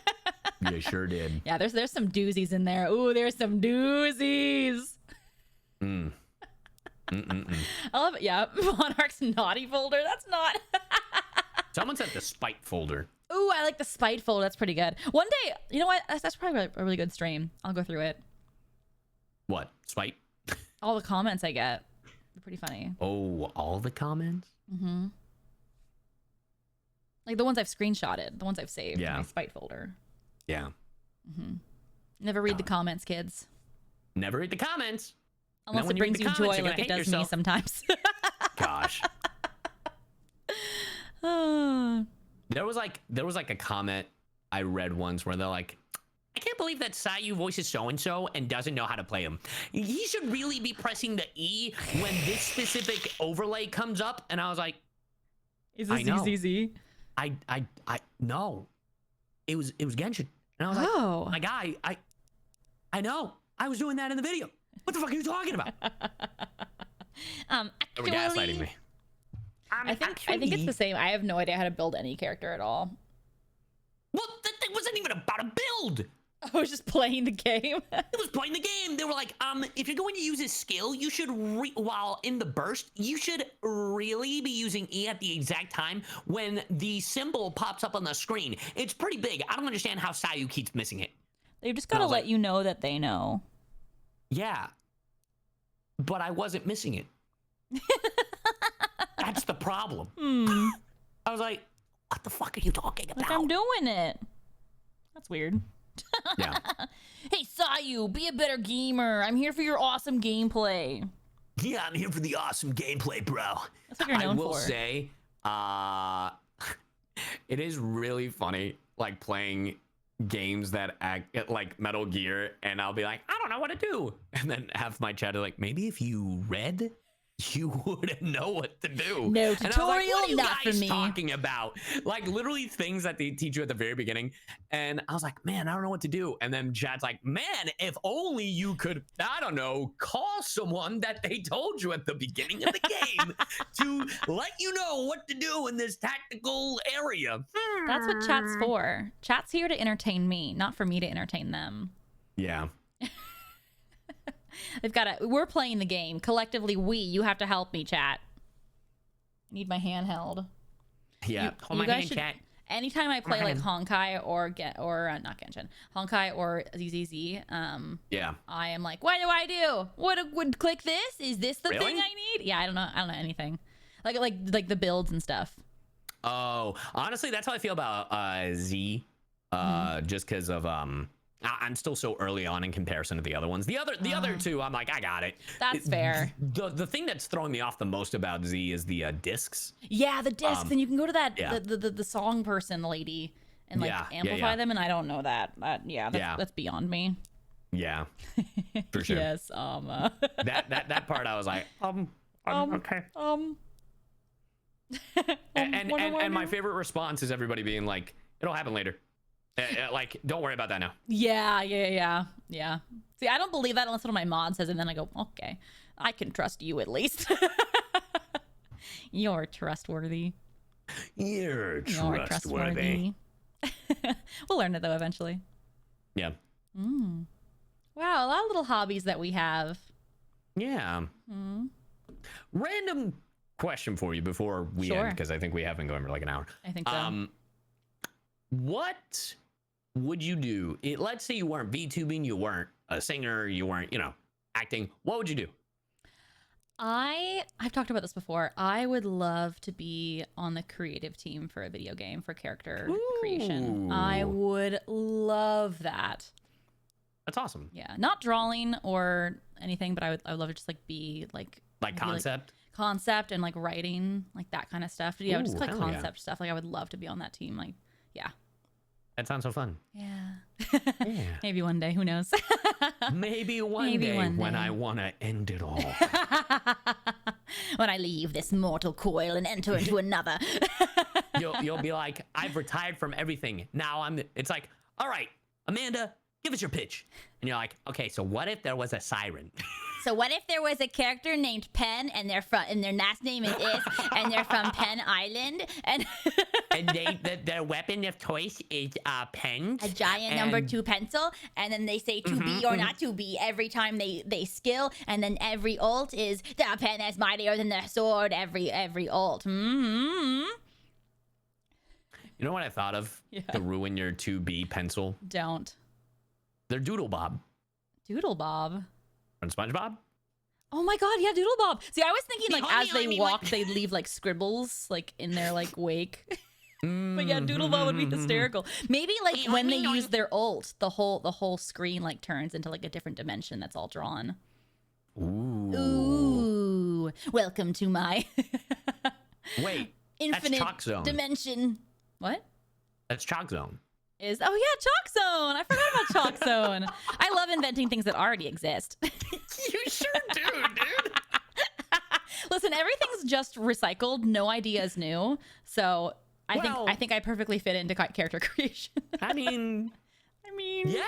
You sure did.
Yeah, there's some doozies in there. Ooh, there's some doozies. I love it. Yeah, Monarch's naughty folder. That's not.
Someone said the spite folder.
Ooh, I like the spite folder. That's pretty good. One day, you know what? That's probably a really good stream. I'll go through it.
What? Spite?
All the comments I get. They're pretty funny.
Oh, all the comments?
Mm-hmm. Like the ones I've screenshotted, the ones I've saved in my spite folder.
Yeah.
Mm-hmm. Never read the comments, kids.
Never read the comments.
Unless it brings you joy like it does me sometimes.
Gosh. There was like a comment I read once where they're like, I can't believe that CyYu voices so-and-so and doesn't know how to play him. He should really be pressing the E when this specific overlay comes up. And I was like,
is this ZZZ?
I no. It was Genshin. And I was like, my guy, I know. I was doing that in the video. What the fuck are you talking about?
Actually,
They were gaslighting me.
I think it's the same. I have no idea how to build any character at all.
Well, that thing wasn't even about a build.
I was just playing the game.
It was playing the game. They were like, if you're going to use a skill, you should, while in the burst, you should really be using E at the exact time when the symbol pops up on the screen. It's pretty big. I don't understand how CyYu keeps missing it.
They've just got to let you know that they know.
Yeah. But I wasn't missing it. That's the problem. I was like, what the fuck are you talking about?
Like I'm doing it. That's weird.
Yeah.
Hey, CyYu, be a better gamer. I'm here for your awesome gameplay.
Yeah, I'm here for the awesome gameplay, bro.
That's what you're known
I will
for.
say, it is really funny, like playing games that act like Metal Gear, and I'll be like, I don't know what to do, and then have my chat like, maybe if you read, you wouldn't know what to do.
No
And I was like,
tutorial,
what are you
not for
guys
me.
talking about? Like literally things that they teach you at the very beginning. And I was like, man, I don't know what to do. And then chat's like, man, if only you could, I don't know, call someone that they told you at the beginning of the game to let you know what to do in this tactical area.
That's what chat's for. Chat's here to entertain me, not for me to entertain them.
Yeah.
We're playing the game. Collectively, you have to help me, chat. I need my handheld.
Yeah.
You
my
guys
hand,
should,
chat.
anytime I play
my
like Honkai or not Genshin, Honkai or ZZZ,
Yeah.
I am like, what do I do? What would click this? Is this the
Really?
thing I need? Yeah, I don't know anything. Like the builds and stuff.
Oh, honestly, that's how I feel about Z. Just because of I'm still so early on in comparison to the other ones. The other two, I'm like, I got it.
That's fair.
The thing that's throwing me off the most about Z is the discs.
Yeah, the discs, and you can go to that
yeah.
the song person lady and like amplify them, and I don't know that. That's beyond me.
Yeah, for sure.
Yes,
that part I was like, okay. And my favorite response is everybody being like, it'll happen later. Like, don't worry about that now.
Yeah. See, I don't believe that unless one of my mods says it, and then I go, okay, I can trust you at least. You're trustworthy.
You're trustworthy.
We'll learn it though eventually.
Yeah.
Wow, a lot of little hobbies that we have.
Yeah. Random question for you before we end, because I think we have been going for like an hour.
I think so.
What would you do? Let's say you weren't VTubing, you weren't a singer, you weren't, acting. What would you do?
I've talked about this before. I would love to be on the creative team for a video game for character creation. I would love that.
That's awesome.
Yeah, not drawing or anything, but I would love to just like be like concept and like writing, like that kind of stuff. Yeah, just like concept stuff. Like I would love to be on that team. Like, yeah.
That sounds so fun.
Yeah. Maybe one day. Who knows?
Maybe one day when I want to end it all.
When I leave this mortal coil and enter into another.
You'll be like, I've retired from everything. Now it's like, all right, Amanda, give us your pitch. And you're like, okay, so what if there was a siren?
So what if there was a character named Penn and their last name is and they're from Penn Island and
their weapon of choice is pens,
a giant number 2 pencil, and then they say to be or not to be every time they skill, and then every ult is the pen is mightier than the sword every ult.
You know what I thought of to ruin your 2B pencil?
Don't.
They're Doodle Bob.
Doodle Bob.
From SpongeBob?
Oh my god, yeah, Doodle Bob. See, I was thinking like as they walk, they'd leave like scribbles like in their like wake. But yeah, Doodle Bob would be hysterical. Maybe like when they use their ult, the whole screen like turns into like a different dimension that's all drawn.
Ooh. Welcome to my
Wait,
infinite
that's Chalk Zone.
dimension.
What?
That's Chalk Zone.
Oh yeah, Chalk Zone. I forgot about Chalk Zone. I love inventing things that already exist.
You sure do, dude.
Listen, everything's just recycled. No idea is new. So I think I perfectly fit into character creation.
I mean, yeah.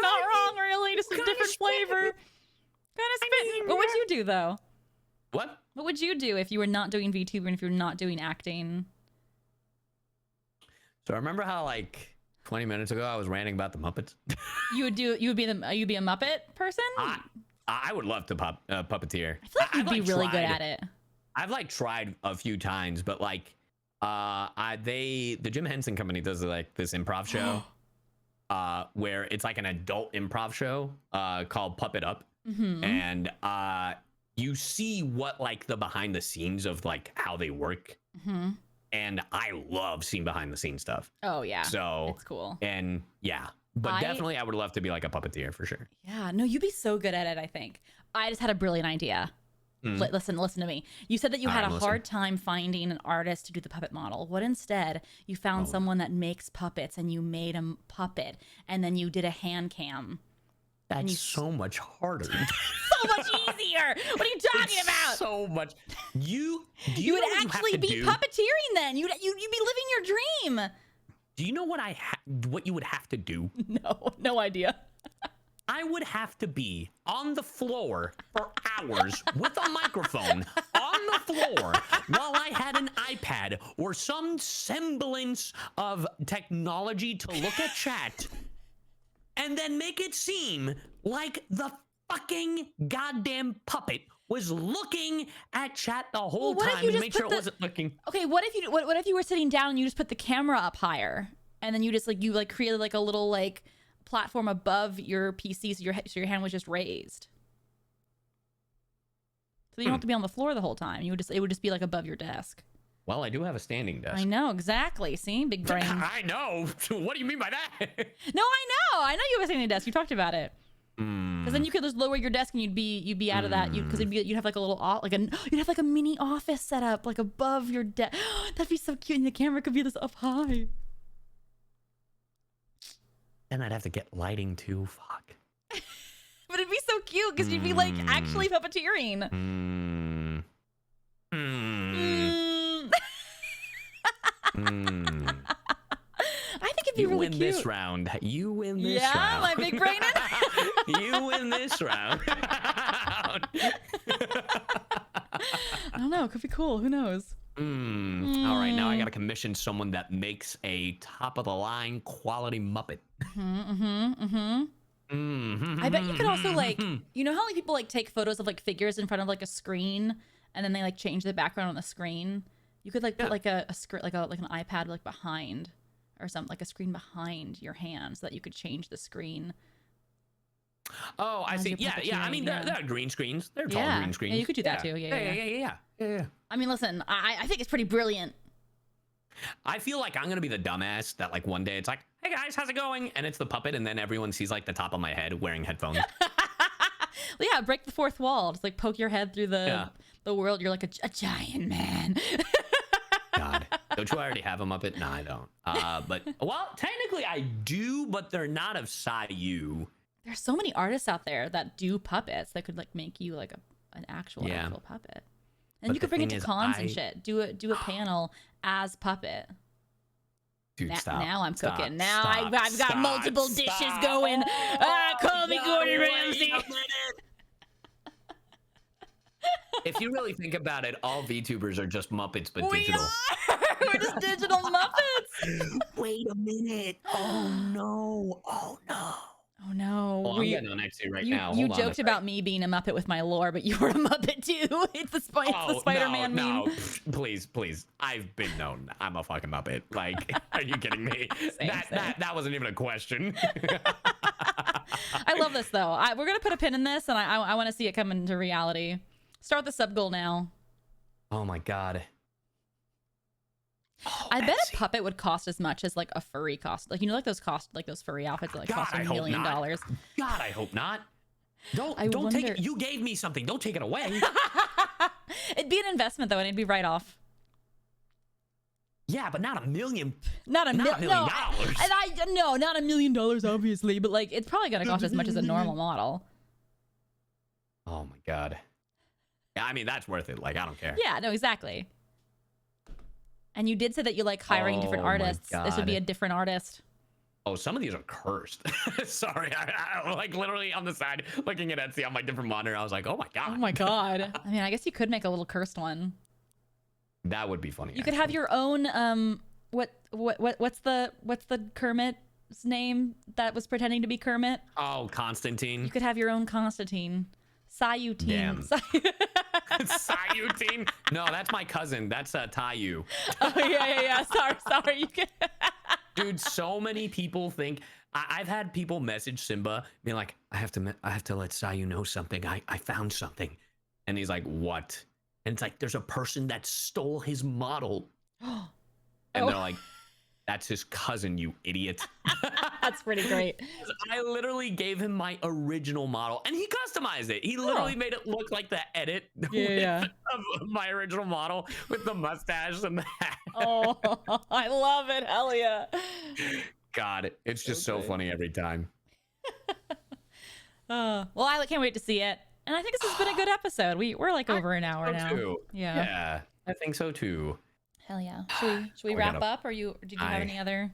Not wrong, really. Just a different flavor. Kind of spit. What would you do though?
What
would you do if you were not doing VTuber and if you were not doing acting?
So remember how like 20 minutes ago I was ranting about the Muppets?
You'd be a Muppet person?
I would love to puppeteer.
I feel like you'd be really good at it.
I've like tried a few times, but like the Jim Henson Company does like this improv show where it's like an adult improv show called Puppet Up. And you see what like the behind the scenes of like how they work. and I love seeing behind the scenes stuff.
Oh yeah.
So
it's cool.
And yeah, but definitely I would love to be like a puppeteer for sure.
Yeah, no, you'd be so good at it, I think. I just had a brilliant idea. Listen to me. You said that you had a hard time finding an artist to do the puppet model. What instead, you found someone that makes puppets and you made a puppet and then you did a hand cam.
That's so much harder.
So much easier. What are you talking about?
So much. You
would actually be puppeteering then. You'd be living your dream.
Do you know what what you would have to do?
No idea.
I would have to be on the floor for hours with a microphone on the floor while I had an iPad or some semblance of technology to look at chat and then make it seem like the fucking goddamn puppet was looking at chat the whole time and make sure it wasn't looking.
Okay, what if you were sitting down and you just put the camera up higher and then you just created like a little like platform above your PC so your hand was just raised. So you don't have to be on the floor the whole time. It would just be like above your desk.
Well, I do have a standing desk.
I know, exactly. See, big brain.
I know. What do you mean by that?
No, I know you have a standing desk. You talked about it. Because then you could just lower your desk and you'd be out of that. Because you'd have like a little you'd have like a mini office set up like above your desk. That'd be so cute, and the camera could be this up high.
Then I'd have to get lighting too. Fuck.
But it'd be so cute because you'd be like actually puppeteering. I think it'd be really cute.
You win this round. You win this round.
Yeah, my big brain.
You win this round.
I don't know. It could be cool. Who knows?
All right, now I gotta commission someone that makes a top of the line quality Muppet.
I bet you could also like, you know how like people like take photos of like figures in front of like a screen and then they like change the background on the screen. You could like put like a script like an iPad like behind or something, like a screen behind your hand so that you could change the screen.
Oh, I see. Yeah. I mean, they're green screens. They're tall green screens.
Yeah, you could do that too. Yeah. I mean, listen, I think it's pretty brilliant.
I feel like I'm gonna be the dumbass that like one day it's like, hey guys, how's it going? And it's the puppet, and then everyone sees like the top of my head wearing headphones.
Well, yeah, break the fourth wall. Just like poke your head through the world. You're like a giant man.
God, don't you already have a Muppet? No, I don't. But well, technically I do, but they're not of CyYu.
There's so many artists out there that do puppets that could like make you like an actual puppet. And but you could bring it to cons and shit. Do a panel as puppet.
Dude, stop.
Now I'm
stop,
cooking. Now
stop,
I've got multiple dishes going. Call me Gordon Ramsay.
If you really think about it, all VTubers are just Muppets, but
we
digital.
We're just digital Muppets.
Wait a minute. Oh no. Oh no.
Oh no.
Well, I'm getting on X2 right now.
You joked about me being a Muppet with my lore, but you were a Muppet too. It's the Spider-Man meme.
No, please. I've been known. I'm a fucking Muppet. Like, are you kidding me? That wasn't even a question.
I love this though. We're gonna put a pin in this, and I want to see it come into reality. Start the sub goal now.
Oh my god.
Oh, I bet a puppet would cost as much as like a furry cost. Like, you know, like those furry outfits that like cost $1 million. God,
I hope not. Don't take it. You gave me something. Don't take it away.
It'd be an investment though, and it'd be right off.
Yeah, but not $1 million.
Not $1 million. No, not $1 million, obviously, but like it's probably gonna cost as much as a normal model.
Oh my god. Yeah, I mean that's worth it. Like, I don't care.
Yeah, no, exactly. And you did say that you like hiring different artists. This would be a different artist.
Oh, some of these are cursed. Sorry, I like literally on the side looking at Etsy on my different monitor. I was like, oh my god.
Oh my god. I mean, I guess you could make a little cursed one.
That would be funny.
You could have your own what's the Kermit's name that was pretending to be Kermit?
Oh, Constantine.
You could have your own Constantine. CyYu team.
Damn. CyYu team? No, that's my cousin. That's CyYu.
Oh yeah. Sorry. You can...
Dude, so many people think I've had people message Simba being like, I have to let CyYu know something. I found something. And he's like, what? And it's like, there's a person that stole his model. And they're like, that's his cousin, you idiot.
That's pretty great.
I literally gave him my original model, and he customized it. He literally made it look like the edit of my original model with the mustache and the hat.
Oh, I love it. Hell yeah.
God, it's just so funny every time.
Well, I can't wait to see it. And I think this has been a good episode. We're like over an hour now.
Too.
Yeah.
Yeah, I think so too.
Hell yeah. Should we wrap up, or did you have any other?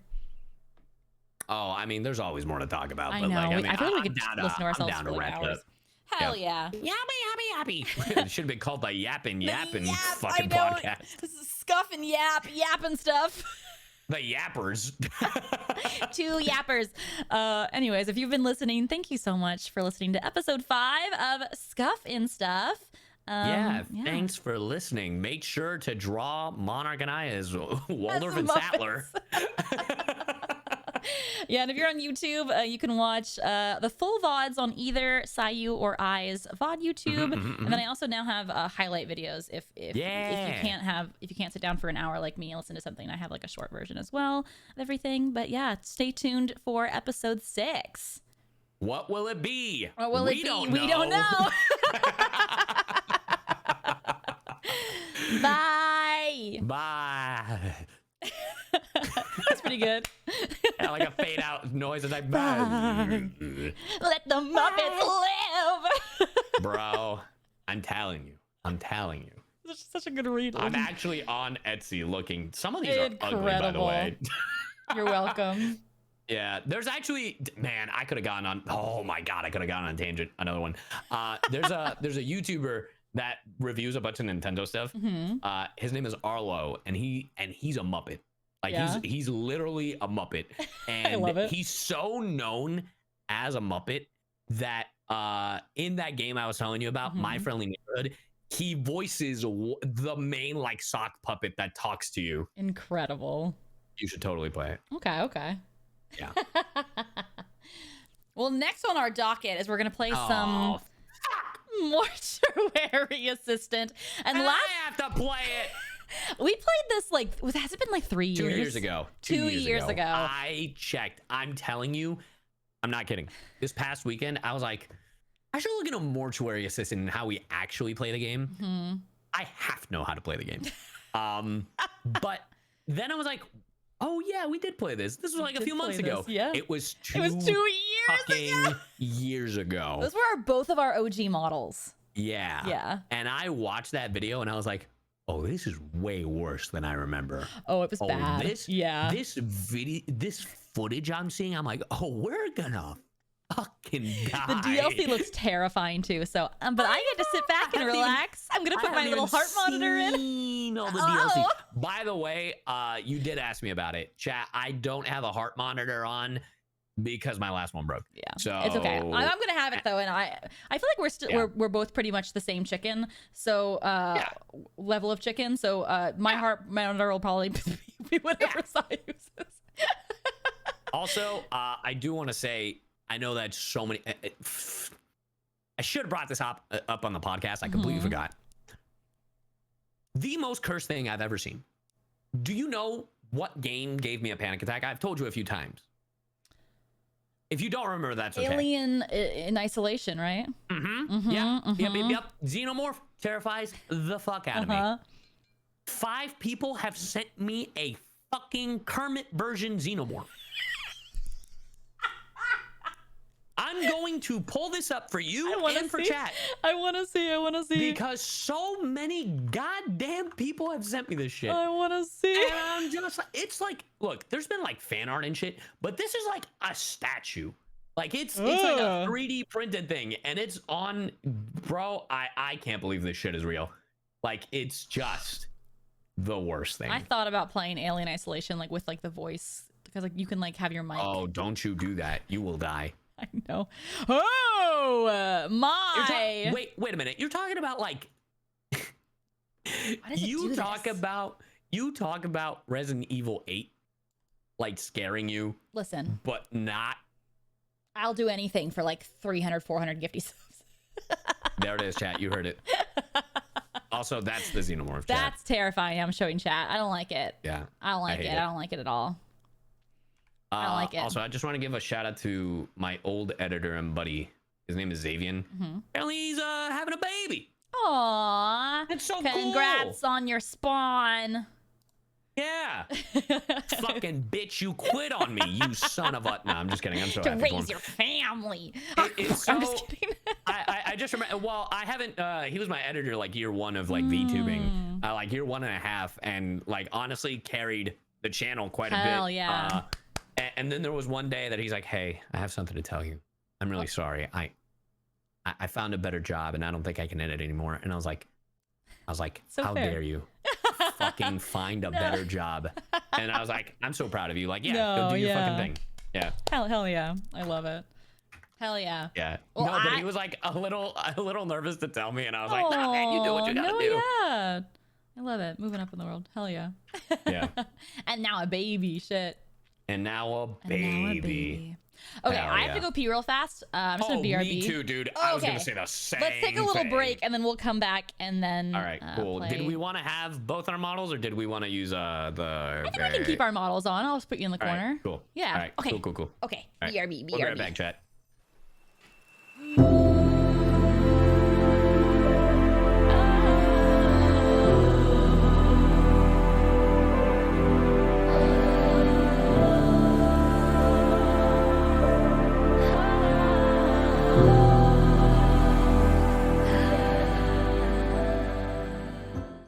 Oh, I mean, there's always more to talk about.
I
but
know.
like, I mean,
I feel like we could
I'm
listen to ourselves
down
for
to
like
wrap
hours.
it.
Hell yeah.
Yappy. It should have been called the Yappin' fucking
I know.
podcast.
This is Scuff and yapping stuff.
The Yappers.
Two yappers. Anyways, if you've been listening, thank you so much for listening to episode 5 of Scuff and Stuff.
Thanks for listening. Make sure to draw Monarch and I as Waldorf and Sattler.
Yeah, and if you're on YouTube, you can watch the full VODs on either CyYu or I's VOD YouTube. And then I also now have highlight videos if you can't sit down for an hour like me and listen to something. I have like a short version as well of everything. But yeah, stay tuned for episode 6.
What will it be?
What will it be? We don't know. Bye.
Bye.
That's pretty good.
Yeah, like a fade out noise as I
Bye. Let the Muppets live.
Bro, I'm telling you.
That's such a good read.
I'm actually on Etsy looking. Some of these are ugly, by the way.
You're welcome.
Yeah, there's actually, man, I could have gone on. Oh my God, I could have gone on a tangent. Another one. There's a YouTuber that reviews a bunch of Nintendo stuff. His name is Arlo, and he's a Muppet. Like he's literally a Muppet, and
I love it.
He's so known as a Muppet that in that game I was telling you about, My Friendly Neighborhood, he voices the main like sock puppet that talks to you.
Incredible.
You should totally play it.
Okay.
Yeah.
Well, next on our docket is we're gonna play some Mortuary Assistant, and
I have to play it.
we played this like has it been like 3 years?
2 years ago.
2 years ago.
I checked. I'm telling you, I'm not kidding. This past weekend, I was like, I should look into Mortuary Assistant and how we actually play the game. I have to know how to play the game. But then I was like, oh yeah, we did play this. This was like a few months ago.
Yeah.
It was 2 years ago.
Those were both of our OG models.
Yeah.
Yeah.
And I watched that video and I was like, oh, this is way worse than I remember.
Oh, it was bad.
This footage I'm seeing, I'm like, oh, we're gonna fucking die.
The DLC looks terrifying too. So, but I get to sit back and relax. I'm gonna put my little heart monitor in.
All the DLC. By the way, you did ask me about it, chat. I don't have a heart monitor on because my last one broke. Yeah, so
it's okay. I'm gonna have it though, and I feel like we're both pretty much the same chicken. So level of chicken. So my heart monitor will probably be whatever CyYu uses.
Also, I do want to say, I know that so many. I should have brought this up on the podcast. I completely forgot. The most cursed thing I've ever seen. Do you know what game gave me a panic attack? I've told you a few times. If you don't remember, that's okay.
Alien in Isolation, right?
Yep. Xenomorph terrifies the fuck out of me. 5 people have sent me a fucking Kermit version Xenomorph. I'm going to pull this up for you and for chat.
I want to see.
Because so many goddamn people have sent me this shit.
I want to see.
And I'm just like, it's like, look, there's been like fan art and shit, but this is like a statue. Like it's like a 3D printed thing, and it's on, bro. I can't believe this shit is real. Like it's just the worst thing.
I thought about playing Alien Isolation like with like the voice, because like you can like have your mic.
Oh, don't you do that. You will die.
I know. Oh my!
Wait a minute. You're talking about like you talk about Resident Evil 8 like scaring you.
Listen,
but not.
I'll do anything for like 300, 400 gifty subs.
There it is, chat. You heard it. Also, that's the xenomorph chat.
That's terrifying. I'm showing chat. I don't like it.
Yeah.
I don't like it. I don't like it at all. I don't like it.
Also, I just want to give a shout out to my old editor and buddy. His name is Xavian. Apparently, he's having a baby.
Aww.
That's so
Congrats
cool.
on your spawn.
Yeah. Fucking bitch, you quit on me, you son of a... No, I'm just kidding. I'm so
To
happy for him.
raise your family.
It's
I'm
so-
just kidding.
I just remember, well, I haven't, he was my editor like year one of like VTubing, like year 1.5, and like honestly carried the channel quite a bit.
Hell yeah.
And then there was one day that he's like, hey, I have something to tell you. I'm really sorry. I found a better job and I don't think I can edit anymore. And I was like,
So
how
fair.
dare you fucking find a better job? And I was like, I'm so proud of you. Like, yeah,
No,
go do your
yeah.
fucking thing. Yeah.
Hell yeah. I love it. Hell yeah.
Yeah.
Well,
no, but he was like a little nervous to tell me, and I was like, nah, man, you do what you gotta
no,
do.
Yeah. I love it. Moving up in the world. Hell yeah.
Yeah.
And now a baby. Shit.
And now a
And now a
baby.
Okay,
Hell
I have to
yeah.
go pee real fast. I'm just gonna BRB.
Me too, dude. I was
Okay.
gonna say the same
Let's take a little
thing.
break and then we'll come back and then.
All right, cool.
play.
Did we want to have both our models, or did we want to use the?
I think we can keep our models on. I'll just put you in the
All right,
corner.
cool.
Yeah.
All right.
Okay.
Cool.
Okay.
All right.
BRB.
We'll be right back, chat.